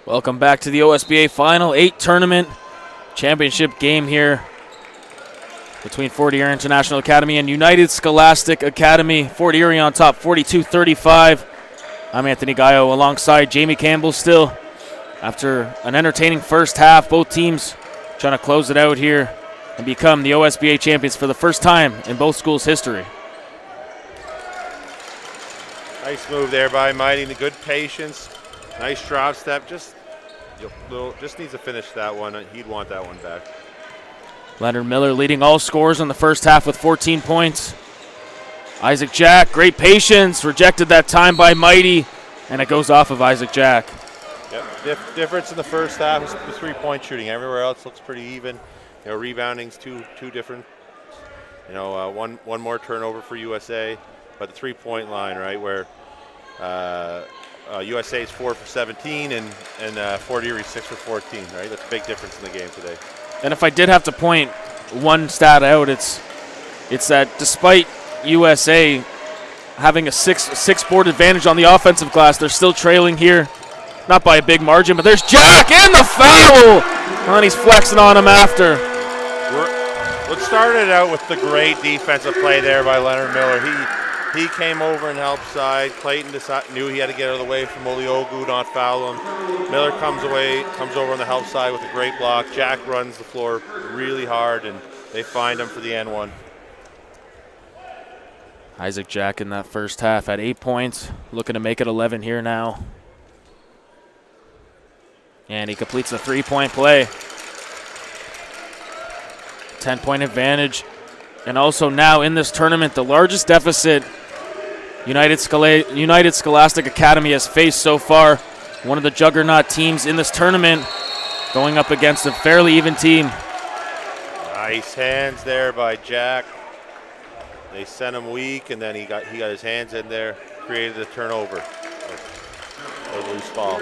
Welcome back to the OSBA Final 8 tournament championship game here between Fort Erie International Academy and United Scholastic Academy. Fort Erie on top, 42-35. I'm Anthony Gallo alongside Jamie Campbell still. After an entertaining first half, both teams trying to close it out here and become the OSBA champions for the first time in both schools' history. Nice move there by Mighty. The good patience. Nice drop step. Just needs to finish that one. He'd want that one back. Leonard Miller leading all scorers in the first half with 14 points. Isaac Jack, great patience. Rejected that time by Mighty, and it goes off of Isaac Jack. Yep. Difference in the first half is the three-point shooting. Everywhere else looks pretty even. Rebounding's two different. One more turnover for USA, but the three-point line, right, where USA is 4 for 17 and Fort Erie 6 for 14, right? That's a big difference in the game today. And if I did have to point one stat out, it's that despite USA having a six board advantage on the offensive glass, they're still trailing here, not by a big margin, but there's Jack and the foul! And he's flexing on him after. Let's start it out with the great defensive play there by Leonard Miller. He came over and helped side. Clayton knew he had to get out of the way from Oliogu, not foul him. Miller comes over on the help side with a great block. Jack runs the floor really hard, and they find him for the N1. Isaac Jack in that first half had 8 points, looking to make it 11 here now. And he completes the three-point play. 10-point advantage. And also now in this tournament, the largest deficit United Scholastic Academy has faced so far. One of the juggernaut teams in this tournament going up against a fairly even team. Nice hands there by Jack. They sent him weak, and then he got his hands in there, created a turnover. A loose ball.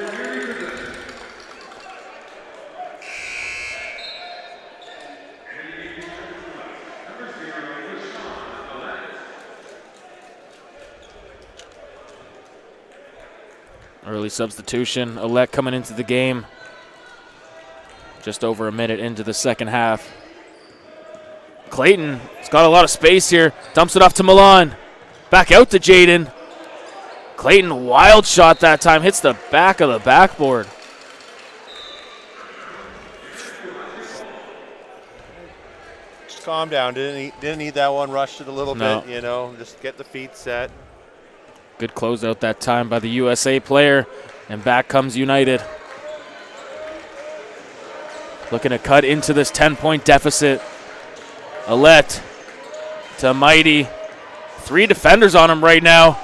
Early substitution. Alec coming into the game just over a minute into the second half. Clayton has got a lot of space here. Dumps it off to Milan. Back out to Jaden. Clayton, wild shot that time. Hits the back of the backboard. Just calm down. Didn't need that one. Rushed it a little bit, Just get the feet set. Good closeout that time by the USA player, and back comes United. Looking to cut into this 10-point deficit. Alette to Mighty. 3 defenders on him right now.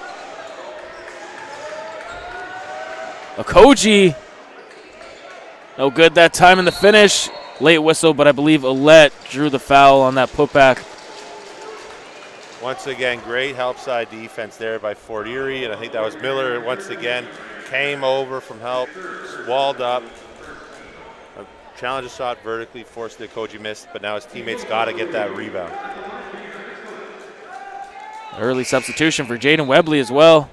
Okoji. No good that time in the finish. Late whistle, but I believe Alette drew the foul on that putback. Once again, great help side defense there by Fort Erie, and I think that was Miller once again. Came over from help, walled up, challenged a shot vertically, forced the Okoji missed, but now his teammates got to get that rebound. Early substitution for Jaden Webley as well.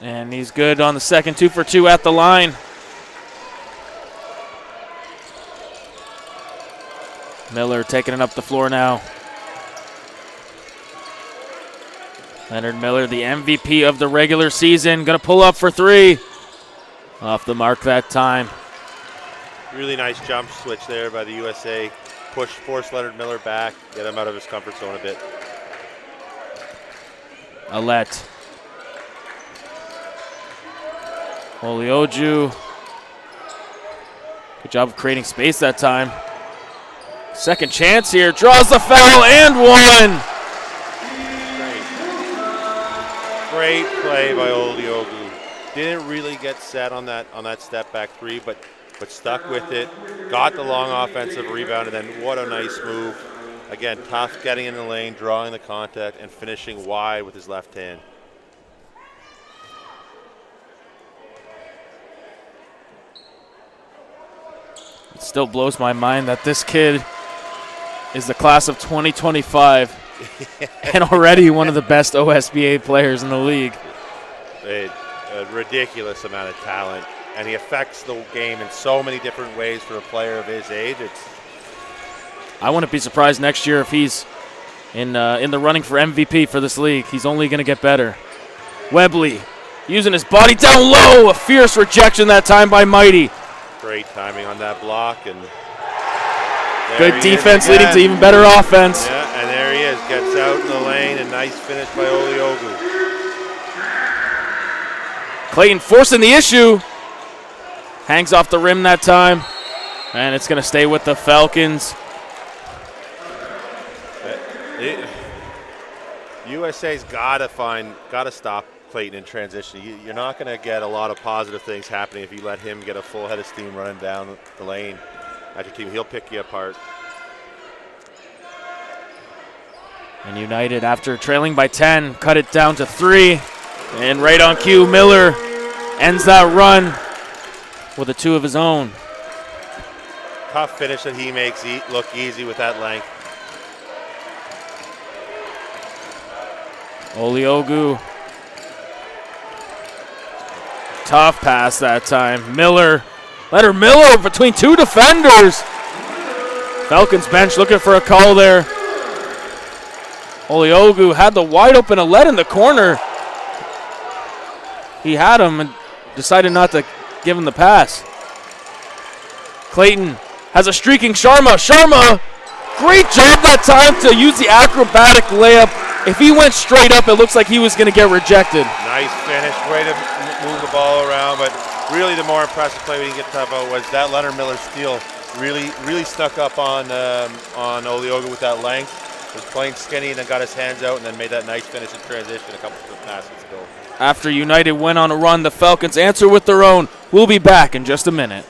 And he's good on the second, 2 for 2 at the line. Miller taking it up the floor now. Leonard Miller, the MVP of the regular season, gonna pull up for 3. Off the mark that time. Really nice jump switch there by the USA. Force Leonard Miller back, get him out of his comfort zone a bit. Alette. Olioju. Good job of creating space that time. Second chance here. Draws the foul and one. Great play by Oliogu. Didn't really get set on that step back 3, but but stuck with it, got the long offensive rebound, and then what a nice move. Again, tough getting in the lane, drawing the contact, and finishing wide with his left hand. It still blows my mind that this kid is the class of 2025 and already one of the best OSBA players in the league. A ridiculous amount of talent, and he affects the game in so many different ways for a player of his age. I wouldn't be surprised next year if he's in the running for MVP for this league. He's only going to get better. Webley using his body down low. A fierce rejection that time by Mighty. Great timing on that block, and good defense leading to even better offense. Yeah, and there he is. Gets out in the lane, and nice finish by Oliogu. Clayton forcing the issue. Hangs off the rim that time, and it's going to stay with the Falcons. USA's got to stop Clayton in transition. You're not going to get a lot of positive things happening if you let him get a full head of steam running down the lane at your team. He'll pick you apart. And United, after trailing by 10, cut it down to 3. And right on cue, Miller ends that run with a 2 of his own. Tough finish that he makes look easy with that length. Oliogu. Tough pass that time. Miller. Leonard Miller between 2 defenders. Falcons bench looking for a call there. Oliogu had the wide open Alette in the corner. He had him and decided not to give him the pass. Clayton has a streaking Sharma. Sharma, great job that time to use the acrobatic layup. If he went straight up, it looks like he was going to get rejected. Nice finish, way to move the ball around, but really the more impressive play we didn't get to talk about was that Leonard Miller steal. Really stuck up on Oliogu with that length. Was playing skinny and then got his hands out and then made that nice finish in transition a couple of passes ago. After United went on a run, the Falcons answer with their own. We'll be back in just a minute.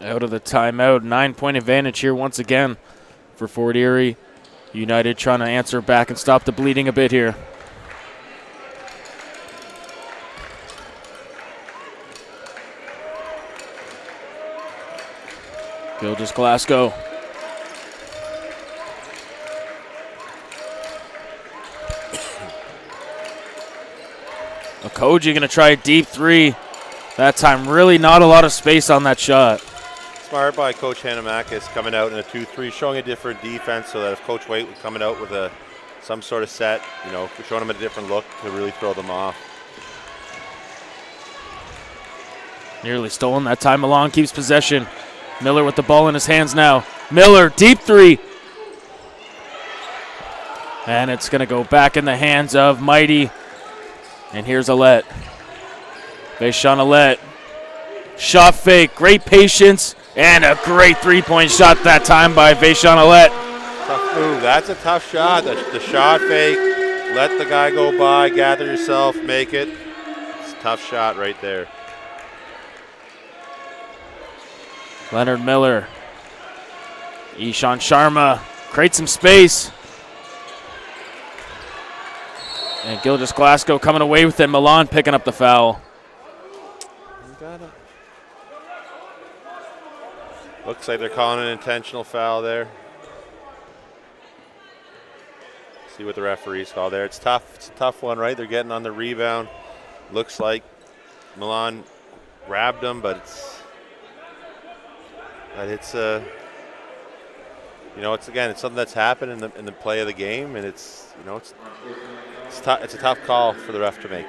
Out of the timeout, 9-point advantage here once again for Fort Erie. United trying to answer back and stop the bleeding a bit here. Gilgis Glasgow. Okoji going to try a deep 3. That time really not a lot of space on that shot. Smart by Coach Hanamakis coming out in a 2-3, showing a different defense so that if Coach Waite was coming out with some sort of set, showing them a different look to really throw them off. Nearly stolen that time. Milan keeps possession. Miller with the ball in his hands now. Miller, deep 3. And it's going to go back in the hands of Mighty. And here's Alette. Vaishon Alette. Shot fake, great patience, and a great 3-point shot that time by Vaishon Alette. Tough move. That's a tough shot. The shot fake, let the guy go by, gather yourself, make it. It's a tough shot right there. Leonard Miller. Ishan Sharma creates some space. And Gilgis Glasgow coming away with it. Milan picking up the foul. Looks like they're calling an intentional foul there. See what the referees call there. It's tough. It's a tough one, right? They're getting on the rebound. Looks like Milan grabbed them, but it's it's something that's happened in the play of the game, and it's a tough call for the ref to make.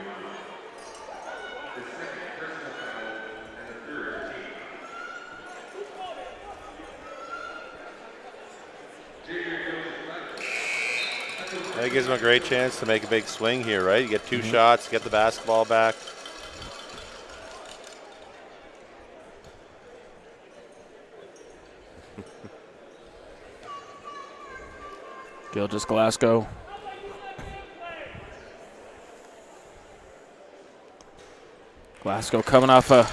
That gives them a great chance to make a big swing here, right? You get two shots, get the basketball back. Gilgis Glasgow. Glasgow coming off a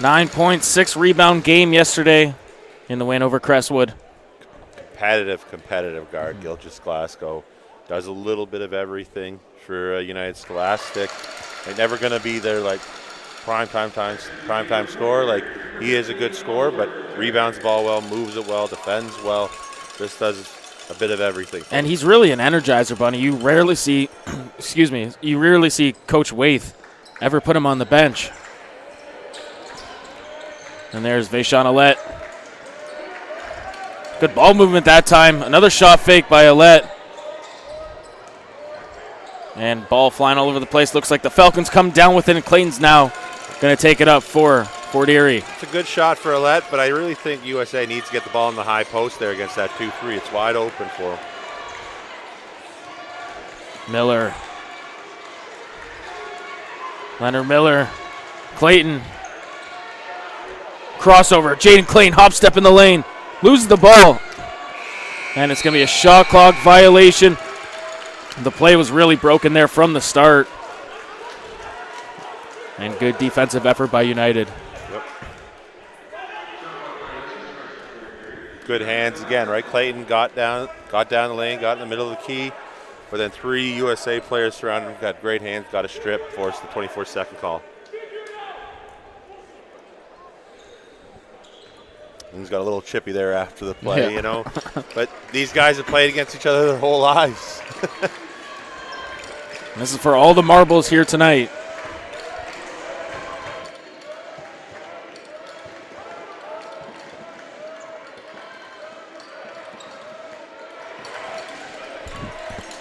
9.6 rebound game yesterday in the win over Crestwood. Competitive guard, Gilgis Glasgow. Does a little bit of everything for United Scholastic. They're never going to be their prime time scorer. Like, he is a good scorer, but rebounds the ball well, moves it well, defends well. Just does a bit of everything. And he's really an energizer, Bunny. You rarely see, you rarely see Coach Waith ever put him on the bench. And there's Vaishon Alette. Good ball movement that time. Another shot fake by Alette. And ball flying all over the place. Looks like the Falcons come down with it, and Clayton's now going to take it up for Fort Erie. It's a good shot for Alette, but I really think USA needs to get the ball in the high post there against that 2-3. It's wide open for him. Miller. Leonard Miller. Clayton. Crossover. Jaden Clayton hop step in the lane. Loses the ball. And it's going to be a shot clock violation. The play was really broken there from the start. And good defensive effort by United. Yep. Good hands again, right? Clayton got down the lane, got in the middle of the key. But then three USA players surrounded him, got great hands, got a strip, forced the 24-second call. He's got a little chippy there after the play, you know. But these guys have played against each other their whole lives. This is for all the marbles here tonight.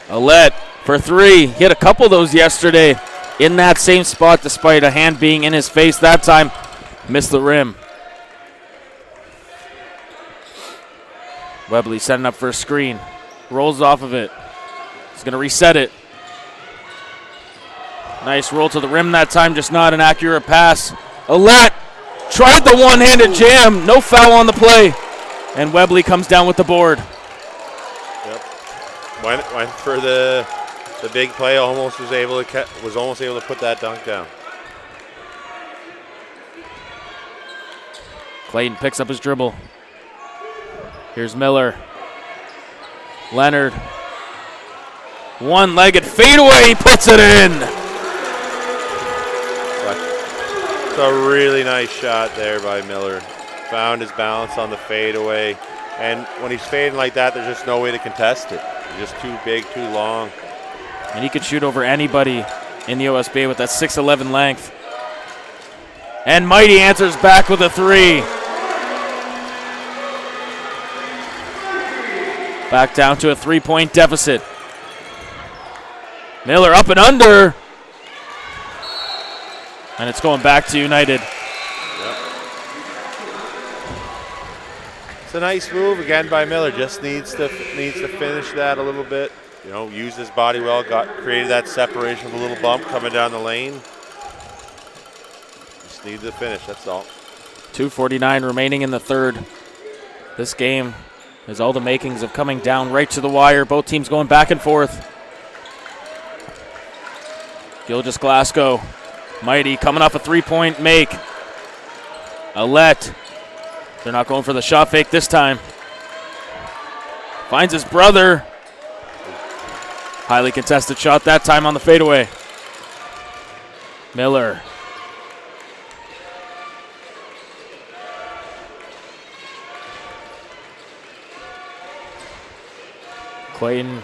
Alette for three. He hit a couple of those yesterday in that same spot despite a hand being in his face that time. Missed the rim. Webley setting up for a screen. Rolls off of it. He's going to reset it. Nice roll to the rim that time, just not an accurate pass. Alette tried the one-handed jam. No foul on the play. And Webley comes down with the board. Yep. Went for the big play. Almost was able to put that dunk down. Clayton picks up his dribble. Here's Miller. Leonard. One-legged fadeaway. He puts it in. It's a really nice shot there by Miller. Found his balance on the fadeaway. And when he's fading like that, there's just no way to contest it. He's just too big, too long. And he could shoot over anybody in the OSBA with that 6'11" length. And Mighty answers back with a three. Back down to a 3-point deficit. Miller up and under. And it's going back to United. Yep. It's a nice move again by Miller. Just needs to finish that a little bit. You know, used his body well. Created that separation with a little bump coming down the lane. Just needed to finish. That's all. 2:49 remaining in the third. This game has all the makings of coming down right to the wire. Both teams going back and forth. Gilgis Glasgow. Mighty coming off a three-point make. Alette. They're not going for the shot fake this time. Finds his brother. Highly contested shot that time on the fadeaway. Miller. Clayton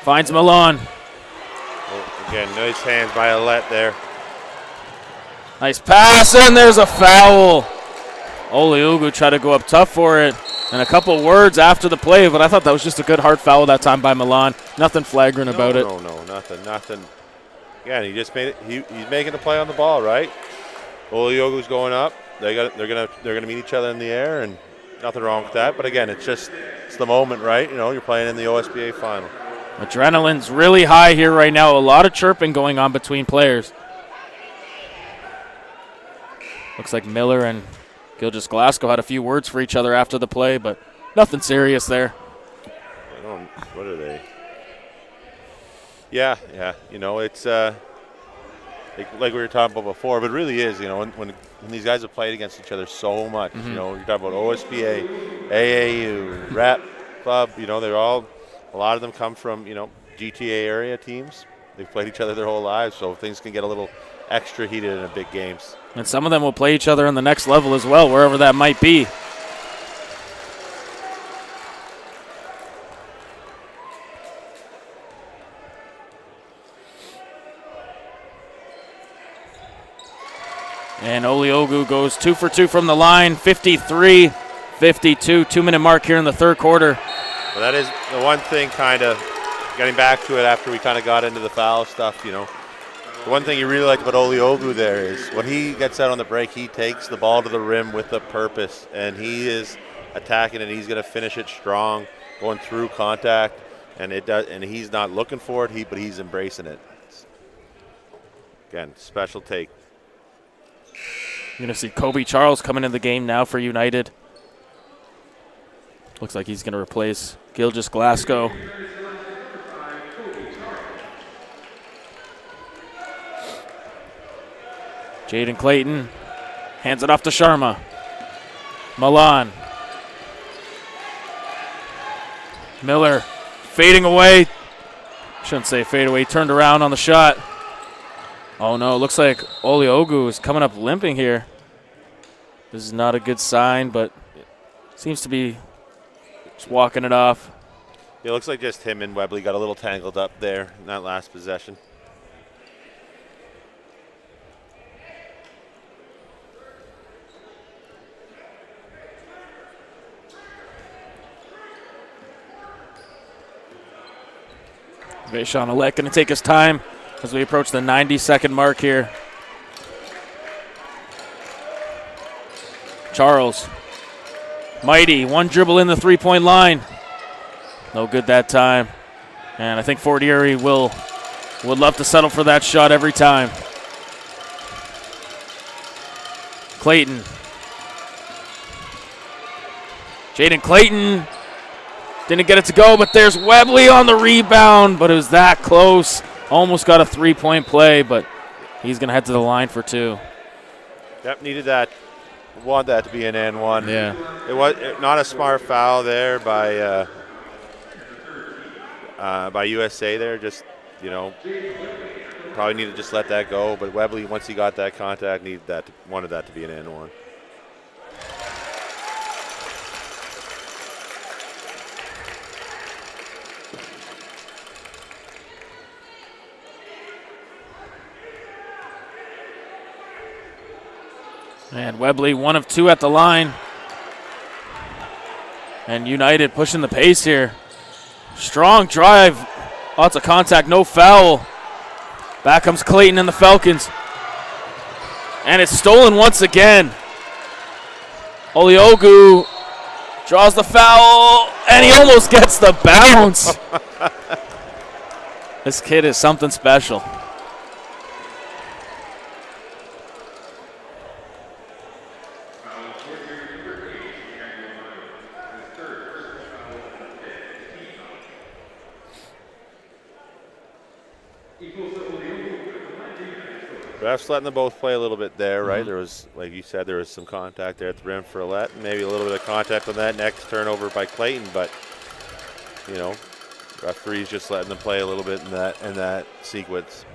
finds Milan. Oh, again, nice hands by Alette there. Nice pass, and there's a foul. Oliugu tried to go up tough for it. And a couple words after the play, but I thought that was just a good hard foul that time by Milan. Nothing flagrant about it. No, nothing. Again, he just made it. He's making the play on the ball, right? Oliugu's going up. They're gonna meet each other in the air, and nothing wrong with that. But again, it's the moment, right? You know, you're playing in the OSBA final. Adrenaline's really high here right now. A lot of chirping going on between players. Looks like Miller and Gilgis Glasgow had a few words for each other after the play, but nothing serious there. What are they? Yeah. You know, it's like we were talking about before, but it really is. You know, when these guys have played against each other so much. Mm-hmm. You know, you're talking about OSBA, AAU, rep club. You know, a lot of them come from GTA area teams. They've played each other their whole lives, so things can get a little extra heated in big games. And some of them will play each other on the next level as well, wherever that might be. And Oliugu goes 2 for 2 from the line, 53-52, 2-minute mark here in the third quarter. Well, that is the one thing, kind of getting back to it after we kind of got into the foul stuff, The one thing you really like about Oliugu there is when he gets out on the break, he takes the ball to the rim with a purpose, and he is attacking, and he's going to finish it strong, going through contact, and he's not looking for it, but he's embracing it. Again, special take. You're going to see Kobe Charles coming in the game now for United. Looks like he's going to replace Gilgis Glasgow. Jaden Clayton hands it off to Sharma. Milan. Miller fading away. Shouldn't say fade away. Turned around on the shot. Oh, no. Looks like Oliugu is coming up limping here. This is not a good sign, but seems to be just walking it off. It looks like just him and Webley got a little tangled up there in that last possession. Vaishon Alette going to take his time as we approach the 90-second mark here. Charles. Mighty, one dribble in the three-point line. No good that time. And I think Fort Erie would love to settle for that shot every time. Clayton. Jaden Clayton didn't get it to go, but there's Webley on the rebound, but it was that close. Almost got a three-point play, but he's going to head to the line for two. Yep, needed that. Want that to be an and one. Yeah. It was not a smart foul there by USA there. Just, probably need to just let that go. But Webley, once he got that contact, wanted that to be an and one. And Webley, 1 of 2 at the line. And United pushing the pace here. Strong drive. Lots of contact, no foul. Back comes Clayton and the Falcons. And it's stolen once again. Oliugu draws the foul, and he almost gets the bounce. This kid is something special. Refs letting them both play a little bit there, right? There was, like you said, there was some contact there at the rim for Alette, and maybe a little bit of contact on that next turnover by Clayton, but, you know, referees just letting them play a little bit in that sequence.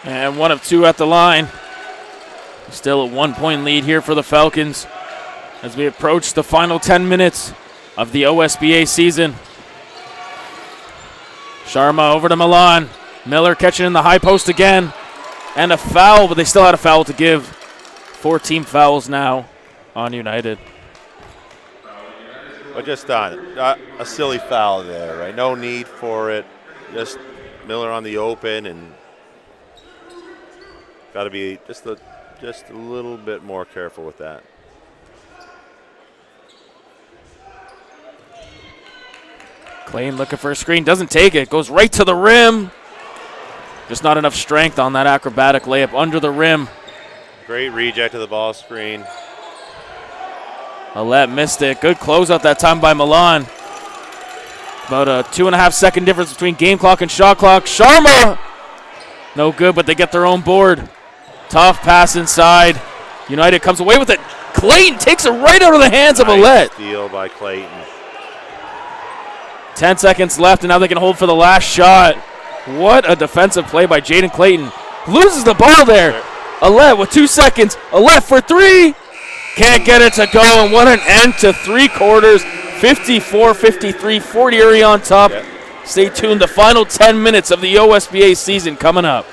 And 1 of 2 at the line. Still a 1-point lead here for the Falcons as we approach the final 10 minutes of the OSBA season. Sharma over to Milan. Miller catching in the high post again. And a foul, but they still had a foul to give. 4 team fouls now on United. But just on a silly foul there, right? No need for it. Just Miller on the open, and got to be just a little bit more careful with that. Clayton looking for a screen, doesn't take it, goes right to the rim. Just not enough strength on that acrobatic layup under the rim. Great reject of the ball screen. Alette missed it. Good closeout that time by Milan. About a 2.5 second difference between game clock and shot clock. Sharma! No good, but they get their own board. Tough pass inside. United comes away with it. Clayton takes it right out of the hands of Alette. Steal by Clayton. 10 seconds left, and now they can hold for the last shot. What a defensive play by Jaden Clayton. Loses the ball there. Alette with 2 seconds. Alette for 3. Can't get it to go, and what an end to 3 quarters. 54-53, 40 Erie on top. Yep. Stay tuned. The final 10 minutes of the OSBA season coming up.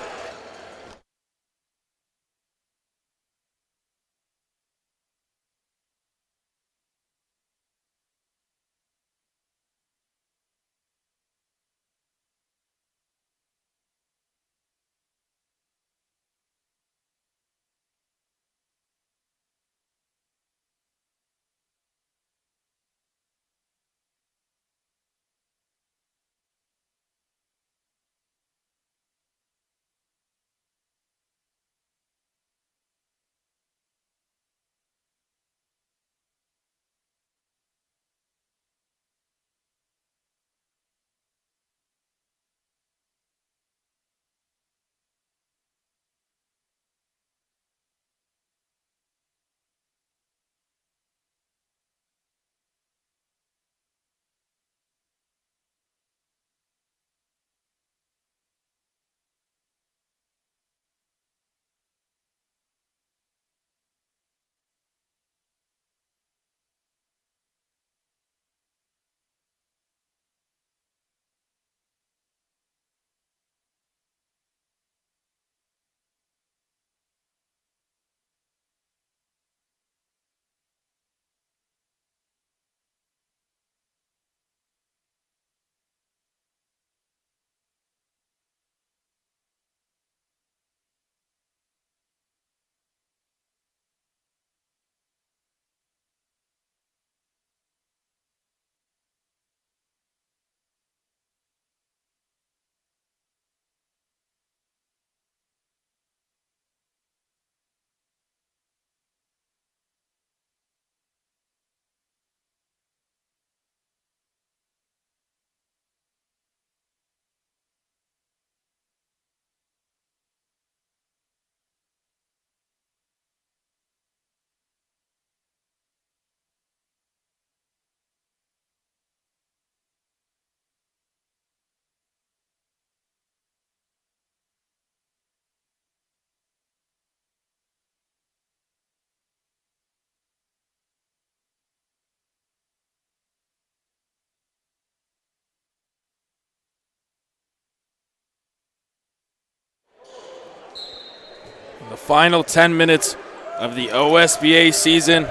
The final 10 minutes of the OSBA season.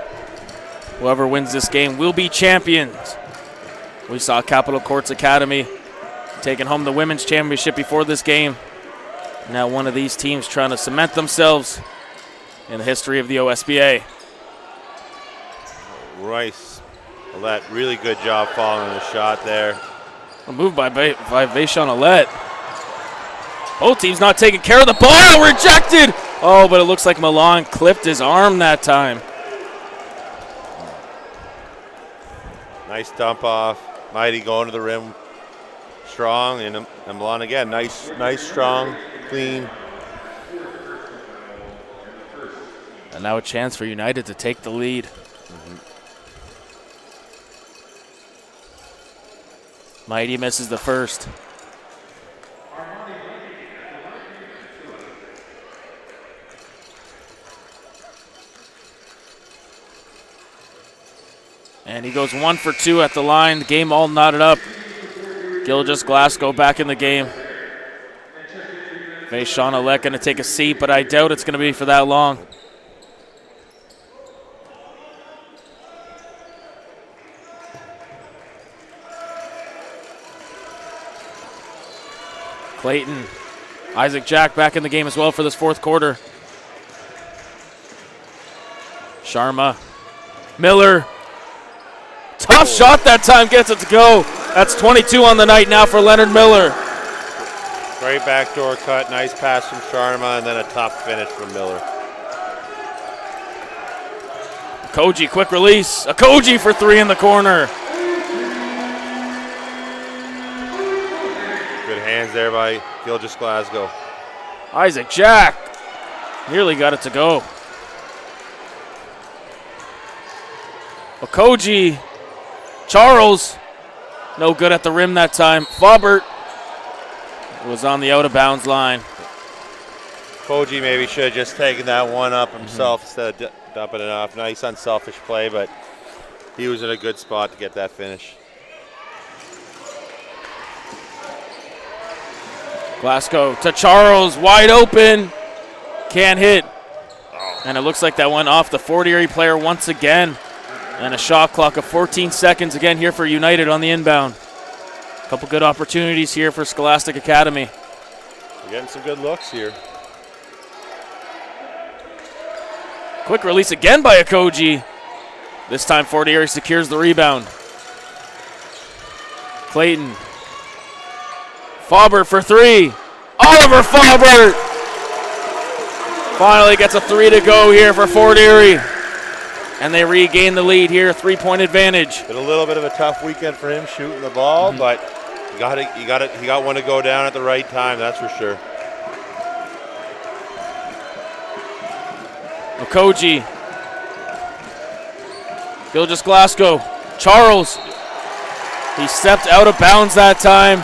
Whoever wins this game will be champions. We saw Capitol Courts Academy taking home the women's championship before this game. Now one of these teams trying to cement themselves in the history of the OSBA. Rice, Alette, really good job following the shot there. A move by Vaishon Alette. Both teams not taking care of the ball. Rejected. Oh, but it looks like Milan clipped his arm that time. Nice dump off. Mighty going to the rim strong, and Milan again, nice, strong, clean. And now a chance for United to take the lead. Mighty misses the first. And he goes 1 for 2 at the line. The game all knotted up. Gilgis Glasgow back in the game. Sean Alec going to take a seat, but I doubt it's going to be for that long. Clayton. Isaac Jack back in the game as well for this fourth quarter. Sharma. Miller. Tough shot that time, gets it to go. That's 22 on the night now for Leonard Miller. Great backdoor cut, nice pass from Sharma, and then a tough finish from Miller. Koji, quick release. Koji for 3 in the corner. Good hands there by Gilgis Glasgow. Isaac Jack nearly got it to go. Koji. Charles, no good at the rim that time. Faubert was on the out-of-bounds line. Koji maybe should have just taken that one up himself instead of dumping it off. Nice unselfish play, but he was in a good spot to get that finish. Glasgow to Charles, wide open. Can't hit. And it looks like that went off the Fort Erie player once again. And a shot clock of 14 seconds again here for United on the inbound. A couple good opportunities here for Scholastic Academy. We're getting some good looks here. Quick release again by Koji. This time Fort Erie secures the rebound. Clayton. Faubert for 3. Oliver Faubert finally gets a 3 to go here for Fort Erie. And they regain the lead here, 3-point advantage. Been a little bit of a tough weekend for him shooting the ball, but he got one to go down at the right time, that's for sure. Koji. Gilgis Glasgow. Charles. He stepped out of bounds that time.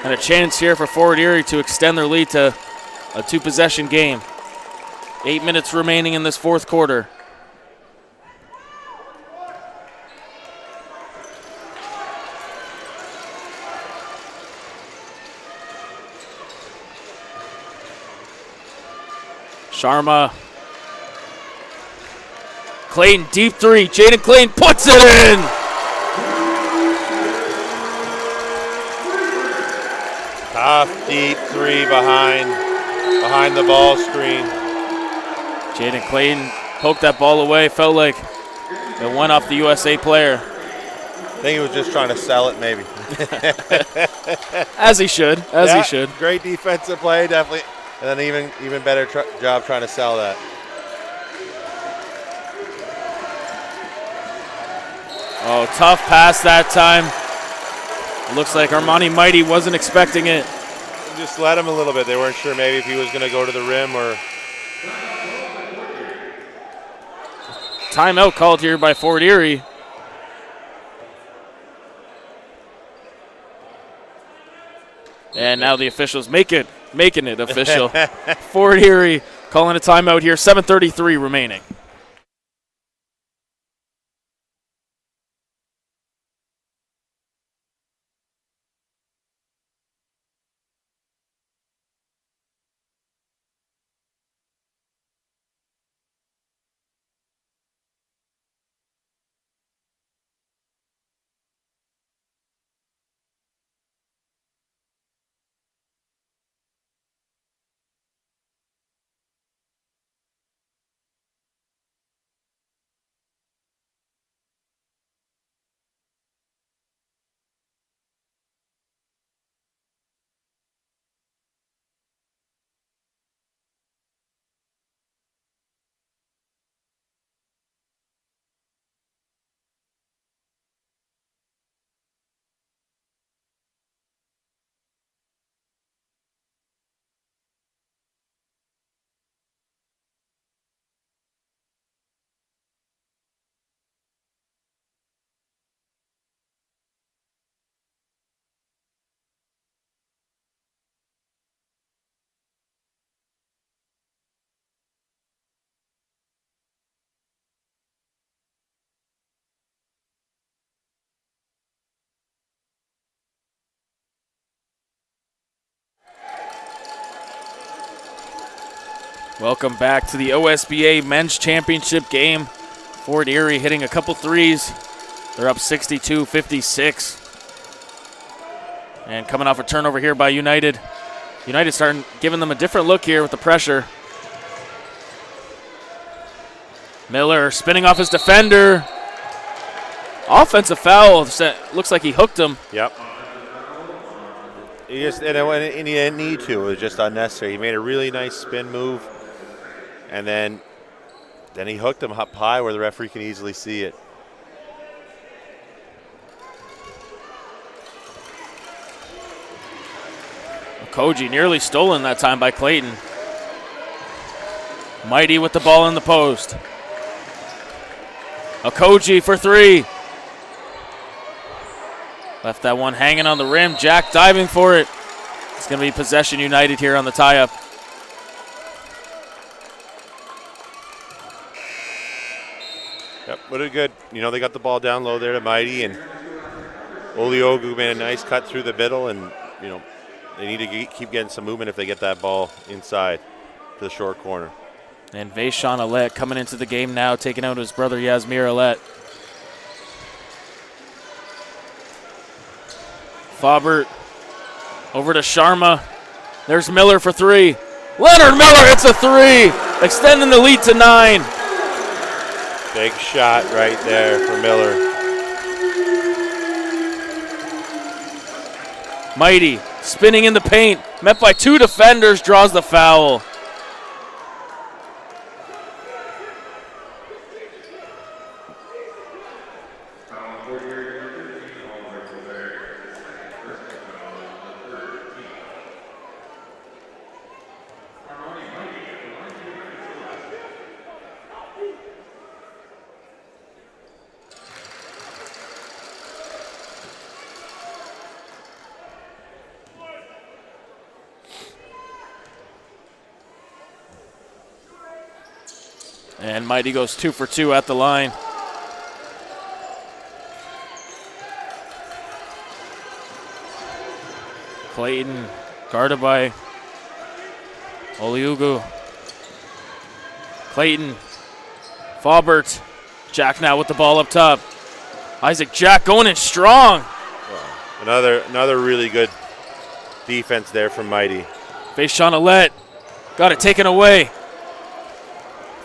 And a chance here for Fort Erie to extend their lead to a 2-possession game. 8 minutes remaining in this fourth quarter. Sharma. Clayton, deep 3. Jaden Clayton puts it in. Tough, deep 3 behind the ball screen. Jaden Clayton poked that ball away. Felt like it went off the USA player. I think he was just trying to sell it, maybe. As he should. He should. Great defensive play, definitely. And then even better job trying to sell that. Oh, tough pass that time. It looks like Armani Mighty wasn't expecting it. Just let him a little bit. They weren't sure maybe if he was going to go to the rim or. Timeout called here by Fort Erie. And now the officials making it official. Fort Erie calling a timeout here. 7:33 remaining. Welcome back to the OSBA Men's Championship game. Fort Erie hitting a couple threes. They're up 62-56. And coming off a turnover here by United. United starting giving them a different look here with the pressure. Miller spinning off his defender. Offensive foul. Looks like he hooked him. Yep. He didn't need to. It was just unnecessary. He made a really nice spin move, and then he hooked him up high where the referee can easily see it. Koji nearly stolen that time by Clayton. Mighty with the ball in the post. Okoji for three. Left that one hanging on the rim. Jack diving for it. It's going to be possession United here on the tie-up. Yep, what a good, they got the ball down low there to Mighty, and Oliogu made a nice cut through the middle, and, they need to keep getting some movement if they get that ball inside to the short corner. And Vaishon Alette coming into the game now, taking out his brother Yasmir Alette. Faubert over to Sharma. There's Miller for three. Leonard Miller hits a three, extending the lead to 9. Big shot right there for Miller. Mighty spinning in the paint, met by 2 defenders, draws the foul. And Mighty goes 2 for 2 at the line. Clayton guarded by Oliugu. Clayton, Faubert, Jack now with the ball up top. Isaac Jack going in strong. Another really good defense there from Mighty. Vaishon Alette got it taken away.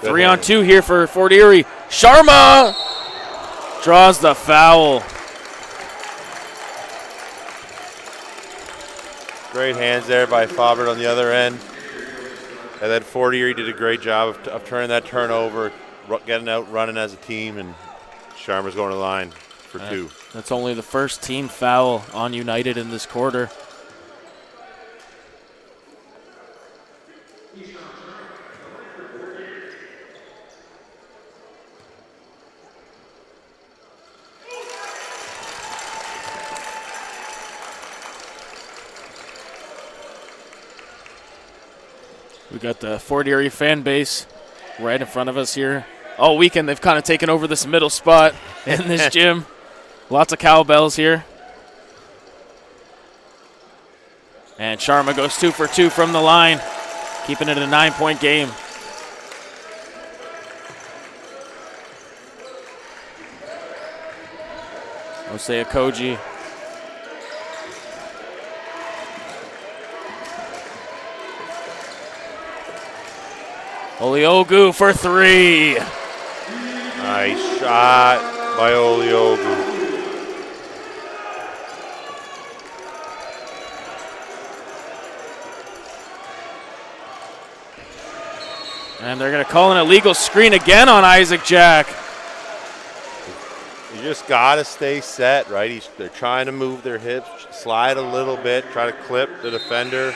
3-on-2 here for Fort Erie. Sharma draws the foul. Great hands there by Faubert on the other end. And then Fort Erie did a great job of turning that turnover, getting out, running as a team, and Sharma's going to the line for 2. That's only the first team foul on United in this quarter. We got the Fort Erie fan base right in front of us here. All weekend they've kind of taken over this middle spot in this gym. Lots of cowbells here. And Sharma goes 2 for 2 from the line, keeping it a 9-point game. Osei Okoji. Oliogu for 3. Nice shot by Oliogu. And they're going to call an illegal screen again on Isaac Jack. You just got to stay set, right? They're trying to move their hips, slide a little bit, try to clip the defender,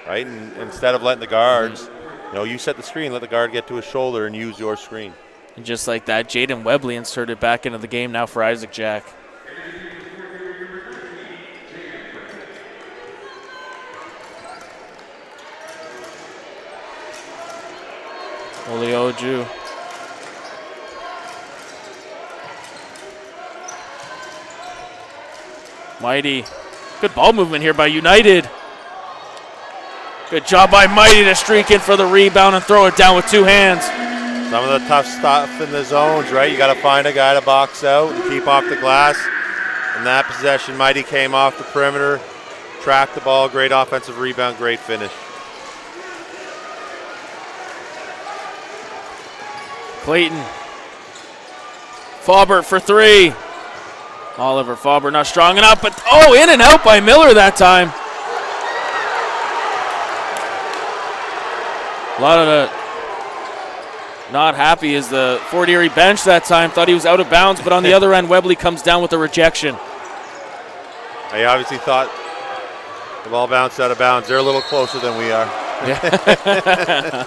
right? And instead of letting the guards, you set the screen, let the guard get to his shoulder and use your screen. And just like that, Jaden Webley inserted back into the game now for Isaac Jack. Olioju. Mighty. Good ball movement here by United. Good job by Mighty to streak in for the rebound and throw it down with 2 hands. Some of the tough stuff in the zones, right? You got to find a guy to box out and keep off the glass. In that possession, Mighty came off the perimeter, tracked the ball, great offensive rebound, great finish. Clayton. Faubert for 3. Oliver Faubert not strong enough, but in and out by Miller that time. A lot of the not happy is the Fort Erie bench that time. Thought he was out of bounds, but on the other end, Webley comes down with a rejection. They obviously thought the ball bounced out of bounds. They're a little closer than we are. Yeah.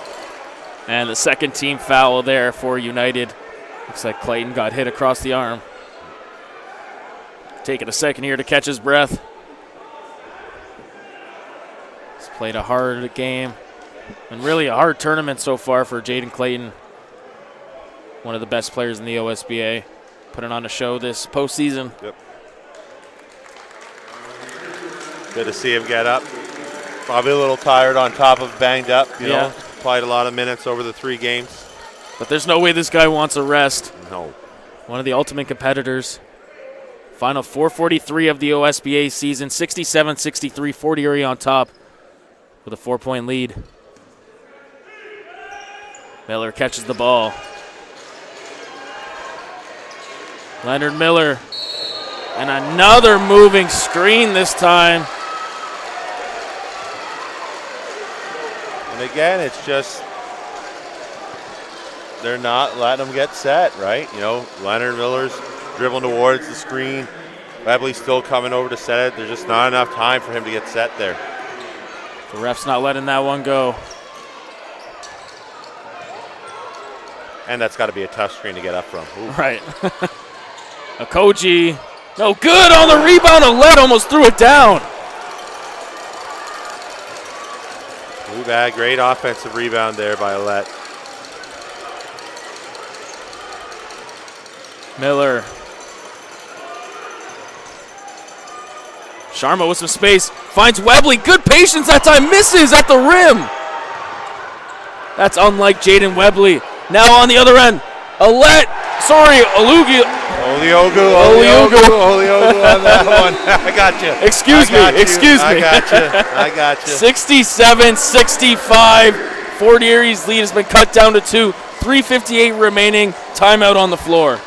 And the second team foul there for United. Looks like Clayton got hit across the arm. Taking a second here to catch his breath. He's played a hard game and really a hard tournament so far for Jaden Clayton. One of the best players in the OSBA. Putting on a show this postseason. Yep. Good to see him get up. Probably a little tired on top of banged up, you know. Played a lot of minutes over the 3 games. But there's no way this guy wants a rest. No. One of the ultimate competitors. Final 4:43 of the OSBA season, 67-63, Fort Erie on top with a 4-point lead. Miller catches the ball. Leonard Miller. And another moving screen this time. And again, it's just they're not letting them get set, right? You know, Leonard Miller's dribbling towards the screen. Webley's still coming over to set it. There's just not enough time for him to get set there. The ref's not letting that one go. And that's got to be a tough screen to get up from. Ooh. Right. Okoji, no good on the rebound. Alette almost threw it down. Too bad. Great offensive rebound there by Alette. Miller. Sharma with some space. Finds Webley. Good patience that time. Misses at the rim. That's unlike Jaden Webley. Now on the other end. Alette. Sorry, Oliogu on that one. I got you. Excuse me. I got you. 67-65. Fort Erie's lead has been cut down to 2. 3:58 remaining. Timeout on the floor.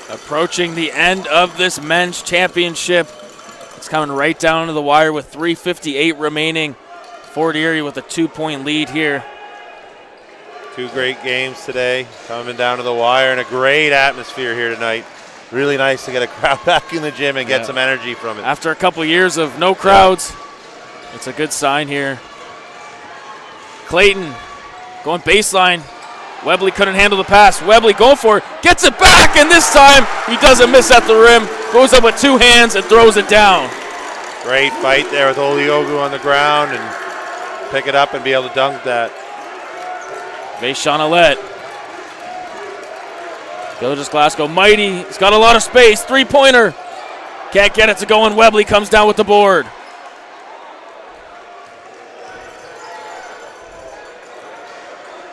Approaching the end of this men's championship. It's coming right down to the wire with 3:58 remaining. Fort Erie with a 2-point lead here. 2 great games today, coming down to the wire, and a great atmosphere here tonight. Really nice to get a crowd back in the gym and get some energy from it. After a couple years of no crowds, it's a good sign here. Clayton going baseline. Webley couldn't handle the pass. Webley going for it, gets it back, and this time he doesn't miss at the rim. Goes up with 2 hands and throws it down. Great fight there with Oliogu on the ground and pick it up and be able to dunk that. Vaishon Alette. Gilgis Glasgow, mighty. He's got a lot of space. Three-pointer. Can't get it to go, and Webley comes down with the board.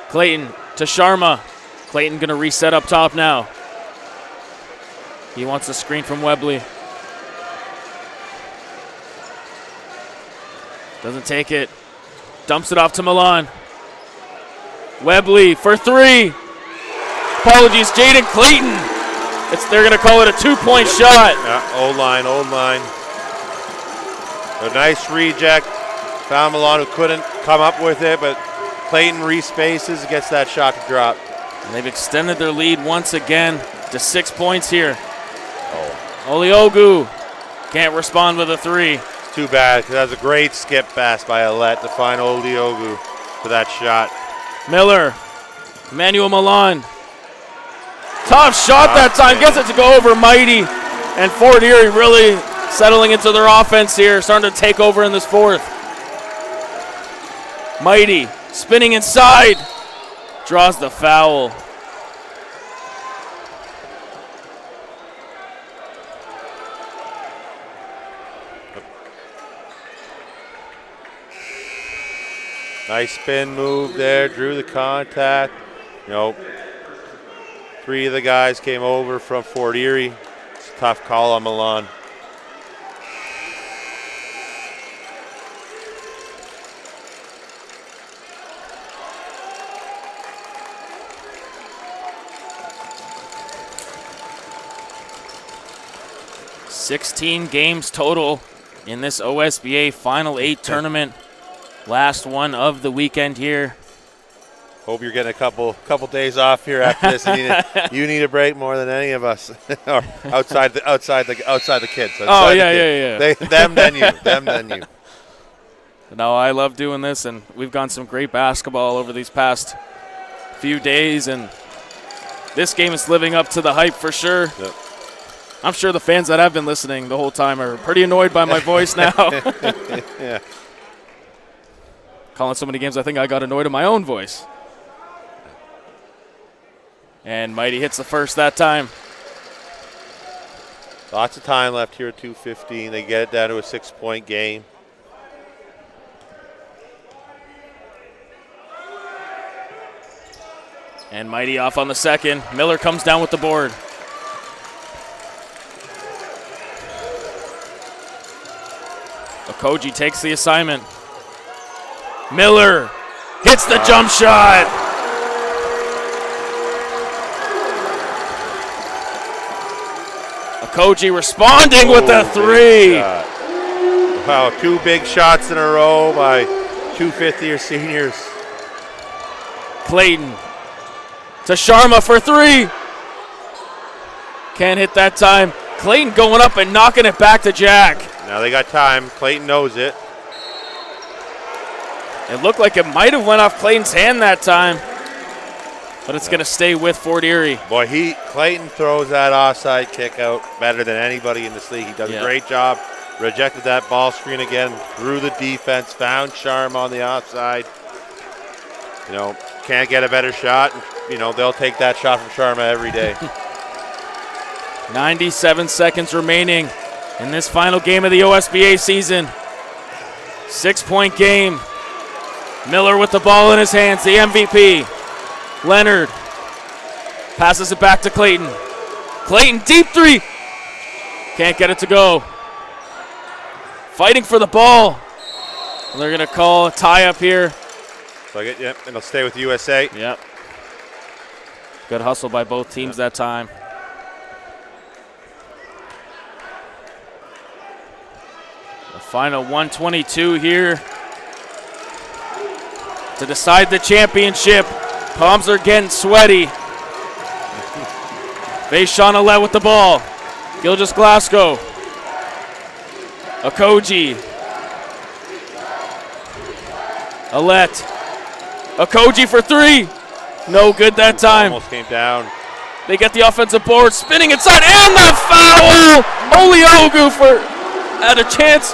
Clayton to Sharma. Clayton going to reset up top now. He wants the screen from Webley. Doesn't take it. Dumps it off to Milan. Webley for three. Apologies, Jaden Clayton. They're going to call it a two-point shot. Yeah, O-line. A nice reject. Found Milan, who couldn't come up with it, but Clayton respaces, gets that shot to drop. And they've extended their lead once again to 6 points here. Oliogu can't respond with a three. It's too bad, because that was a great skip pass by Alette to find Oliogu for that shot. Miller, Emmanuel Milan. Tough shot that time, gets it to go over Mighty. And Fort Erie really settling into their offense here, starting to take over in this fourth. Mighty spinning inside, draws the foul. Nice spin move there, drew the contact. Three of the guys came over from Fort Erie. It's a tough call on Milan. $16 games total in this OSBA Final 8 tournament. Last one of the weekend here. Hope you're getting a couple days off here after this. You need a break more than any of us, or outside the kids. Them then you. No, I love doing this, and we've gotten some great basketball over these past few days, and this game is living up to the hype for sure. Yep. I'm sure the fans that have been listening the whole time are pretty annoyed by my voice now. Yeah. Calling so many games, I think I got annoyed at my own voice. And Mighty hits the first that time. Lots of time left here at 2:15. They get it down to a 6-point game. And Mighty off on the second. Miller comes down with the board. Okoji takes the assignment. Miller hits the jump shot. Okoji responding with a three. Wow, two big shots in a row by two fifth-year seniors. Clayton to Sharma for three. Can't hit that time. Clayton going up and knocking it back to Jack. Now they got time. Clayton knows it. It looked like it might have went off Clayton's hand that time, but it's going to stay with Fort Erie. Boy, Clayton throws that offside kick out better than anybody in this league. He does a great job. Rejected that ball screen again, through the defense, found Sharma on the offside. Can't get a better shot. They'll take that shot from Sharma every day. 97 seconds remaining in this final game of the OSBA season. 6-point game. Miller with the ball in his hands, the MVP. Leonard passes it back to Clayton. Clayton, deep three. Can't get it to go. Fighting for the ball. They're going to call a tie-up here. So and it'll stay with USA. Yep. Good hustle by both teams that time. The final 122 here to decide the championship. Palms are getting sweaty. Vaishon Alette with the ball. Gilgis Glasgow. Okoji. Alette. Okoji for three. No good that time. Almost came down. They get the offensive board, spinning inside, and the foul! Oliogu had a chance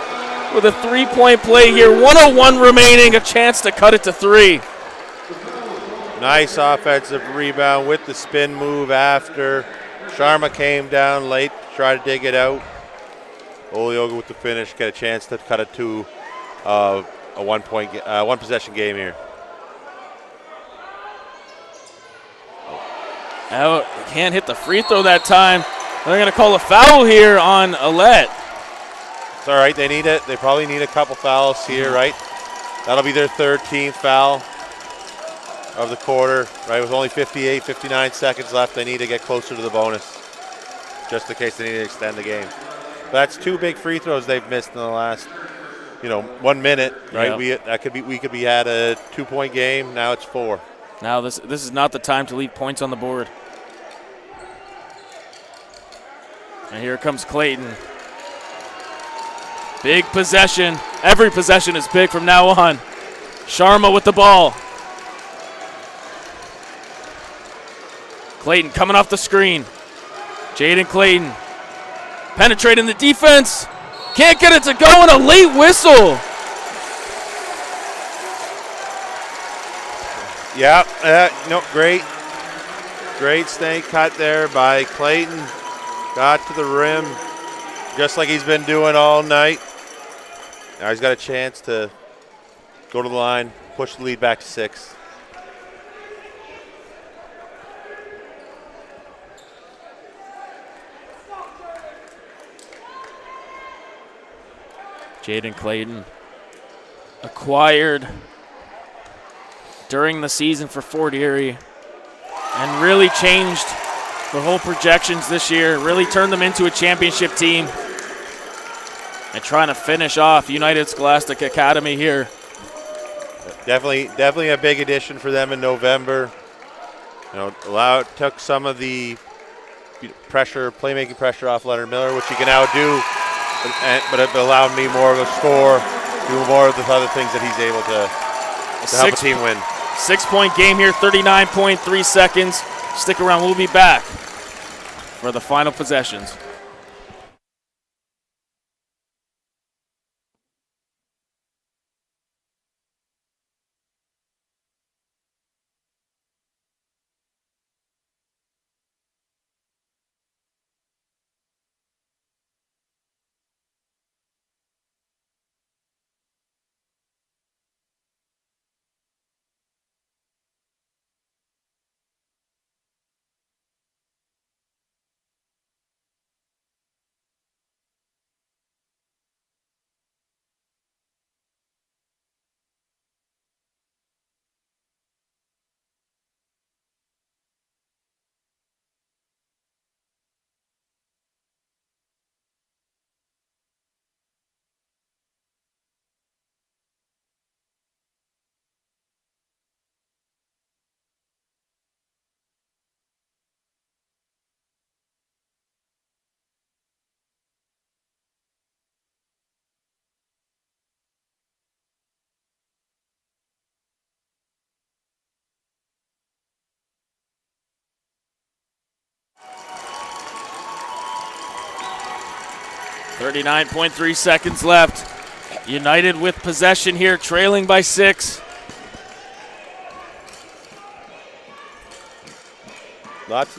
with a three-point play here. 1:01 remaining, a chance to cut it to three. Nice offensive rebound with the spin move after. Sharma came down late, tried to dig it out. Olioga with the finish, get a chance to cut it to a one possession game here. Out, can't hit the free throw that time. They're going to call a foul here on Alette. It's all right. They need it. They probably need a couple fouls here, right? That'll be their 13th foul of the quarter, right? With only 58, 59 seconds left, they need to get closer to the bonus, just in case they need to extend the game. But that's 2 big free throws they've missed in the last, 1 minute, right? Yep. We could be at a 2-point game. Now it's 4. Now this is not the time to leave points on the board. And here comes Clayton. Big possession. Every possession is big from now on. Sharma with the ball. Clayton coming off the screen. Jaden Clayton penetrating the defense. Can't get it to go, and a late whistle. Yeah, great snake cut there by Clayton. Got to the rim, just like he's been doing all night. Now he's got a chance to go to the line, push the lead back to 6. Jaden Clayton acquired during the season for Fort Erie and really changed the whole projections this year, really turned them into a championship team and trying to finish off United Scholastic Academy here. Definitely a big addition for them in November. Took some of the playmaking pressure off Leonard Miller, which he can now do, but it allowed me more of a score, do more of the other things that he's able to help a team win. 6-point game here, 39.3 seconds. Stick around, we'll be back for the final possessions. .3 seconds left. United with possession here, trailing by 6.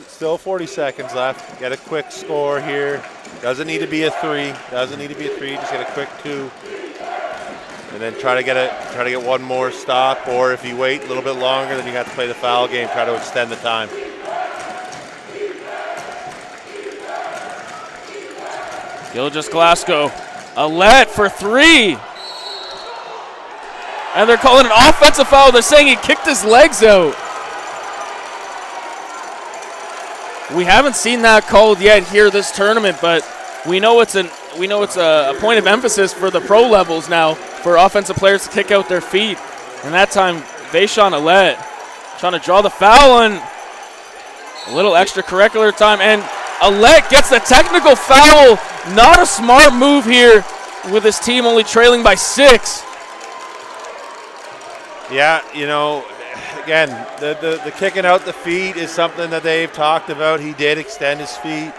Still 40 seconds left. Get a quick score here. Doesn't need to be a 3. Just get a quick 2. And then try to get one more stop, or if you wait a little bit longer, then you have to play the foul game, try to extend the time. Gilgis Glasgow, Alette for 3. And they're calling an offensive foul. They're saying he kicked his legs out. We haven't seen that called yet here this tournament, but we know it's a point of emphasis for the pro levels now for offensive players to kick out their feet. And that time, Vaishon Alette trying to draw the foul on a little extracurricular time, and Alette gets the technical foul. Not a smart move here with his team only trailing by 6. Yeah, again, the kicking out the feet is something that they've talked about. He did extend his feet.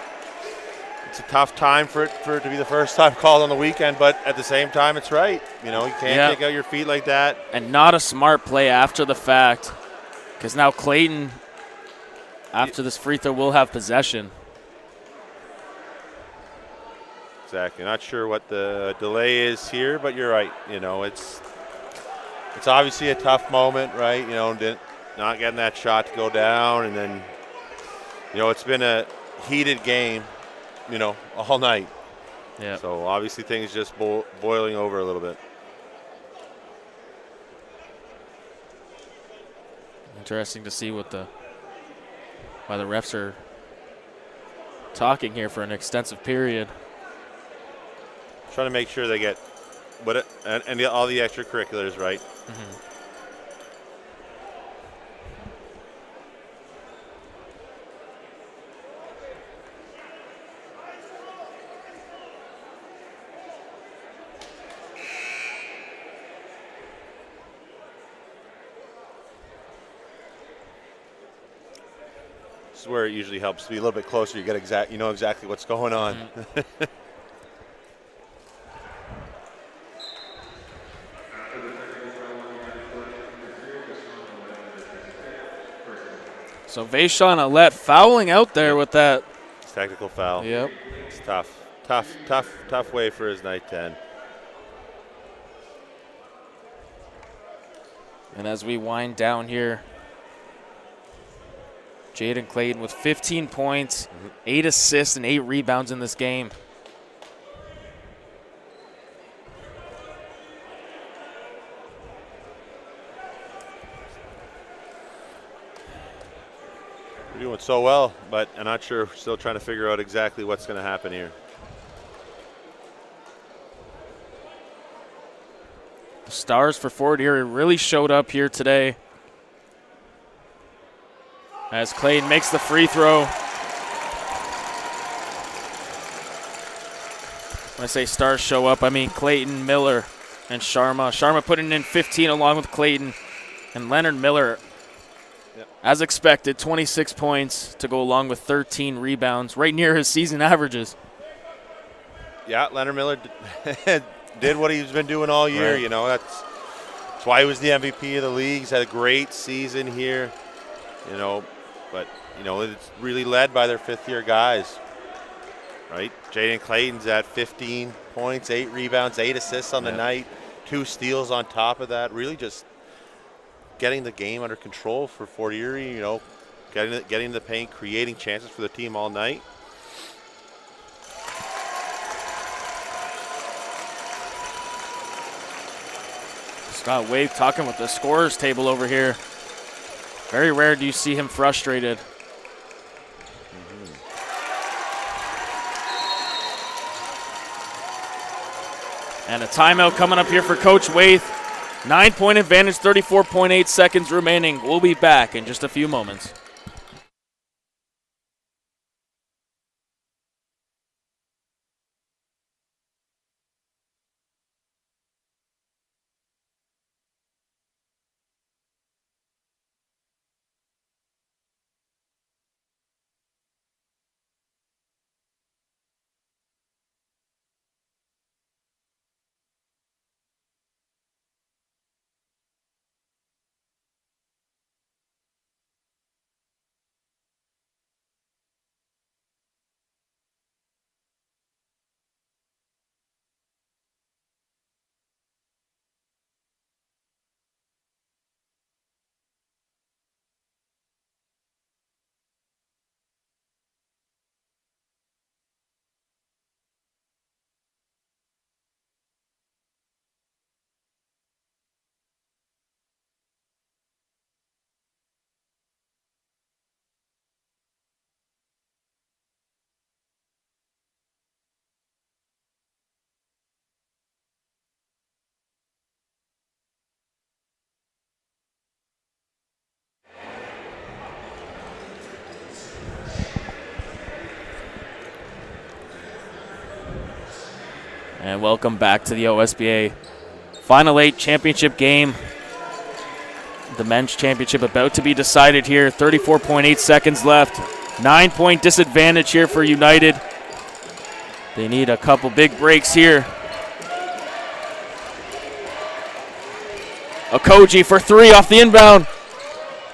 It's a tough time for it to be the first time called on the weekend, but at the same time, it's right. You can't kick out your feet like that. And not a smart play after the fact, Because now Clayton, after this free throw, will have possession. Exactly. Not sure what the delay is here, but you're right. You know, it's obviously a tough moment, right? You know, not getting that shot to go down, and then, you know, it's been a heated game, you know, all night. Yeah. So obviously things just boiling over a little bit. Interesting to see why the refs are talking here for an extensive period. Trying to make sure they get all the extracurriculars right. Mm-hmm. This is where it usually helps to be a little bit closer. You know exactly what's going on. Mm-hmm. So Vaishon Alette fouling out there with that. Technical foul. Yep. It's tough way for his night 10. And as we wind down here, Jaden Clayton with 15 points, 8 assists, and 8 rebounds in this game. We're doing so well, but I'm not sure. We're still trying to figure out exactly what's going to happen here. The stars for Fort Erie really showed up here today. As Clayton makes the free throw. When I say stars show up, I mean Clayton, Miller, and Sharma. Sharma putting in 15 along with Clayton. And Leonard Miller, as expected, 26 points to go along with 13 rebounds, right near his season averages. Yeah, Leonard Miller did what he's been doing all year. Right. You know, that's why he was the MVP of the league. He's had a great season here. You know, but, you know, it's really led by their fifth-year guys, right? Jaden Clayton's at 15 points, 8 rebounds, 8 assists on the night, 2 steals on top of that. Really just getting the game under control for Fort Erie, you know, getting the paint, creating chances for the team all night. Scott Wave talking with the scorers table over here. Very rare do you see him frustrated. And a timeout coming up here for Coach Waith. 9-point advantage, 34.8 seconds remaining. We'll be back in just a few moments. And welcome back to the OSBA Final 8 championship game. The men's championship about to be decided here. 34.8 seconds left. 9-point disadvantage here for United. They need a couple big breaks here. Okoji for 3 off the inbound.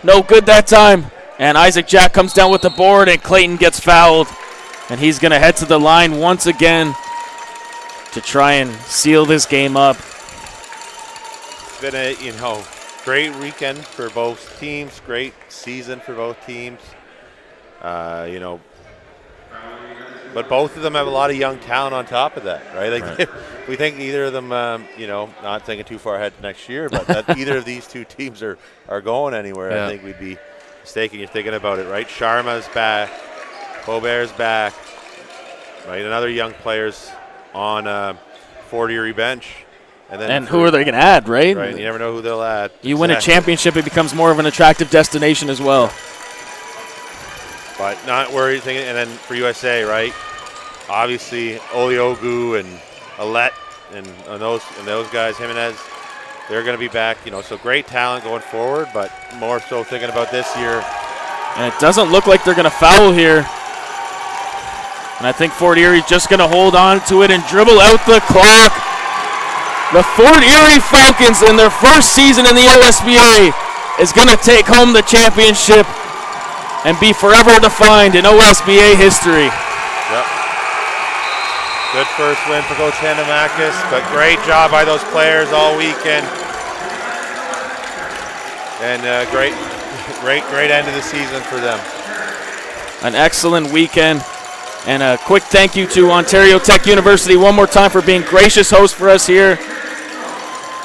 No good that time. And Isaac Jack comes down with the board, and Clayton gets fouled. And he's going to head to the line once again to try and seal this game up. It's been a great weekend for both teams, great season for both teams. But both of them have a lot of young talent on top of that, right? Like we think neither of them, not thinking too far ahead to next year, but that either of these two teams are going anywhere. Yeah. I think we'd be mistaken. You're thinking about it, right? Sharma's back, Beaubert's back, right? And other young players on Fort Erie bench. And who are they going to add, right? Right, you never know who they'll add. You win a championship, it becomes more of an attractive destination as well. But not worried. And then for USA, right? Obviously, Oliogu and Alette and those guys, Jimenez, they're going to be back. So great talent going forward, but more so thinking about this year. And it doesn't look like they're going to foul here. And I think Fort Erie's just going to hold on to it and dribble out the clock. The Fort Erie Falcons, in their first season in the OSBA, is going to take home the championship and be forever defined in OSBA history. Yep. Good first win for Coach Handamakis, but great job by those players all weekend. And great end of the season for them. An excellent weekend. And a quick thank you to Ontario Tech University one more time for being gracious hosts for us here.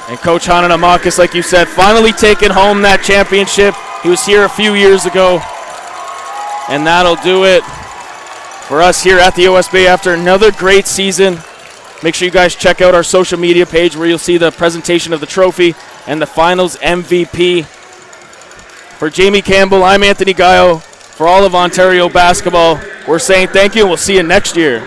And Coach Handamakis, like you said, finally taking home that championship. He was here a few years ago. And that'll do it for us here at the OSBA after another great season. Make sure you guys check out our social media page where you'll see the presentation of the trophy and the finals MVP. For Jamie Campbell, I'm Anthony Gaio. For all of Ontario basketball, we're saying thank you, and we'll see you next year.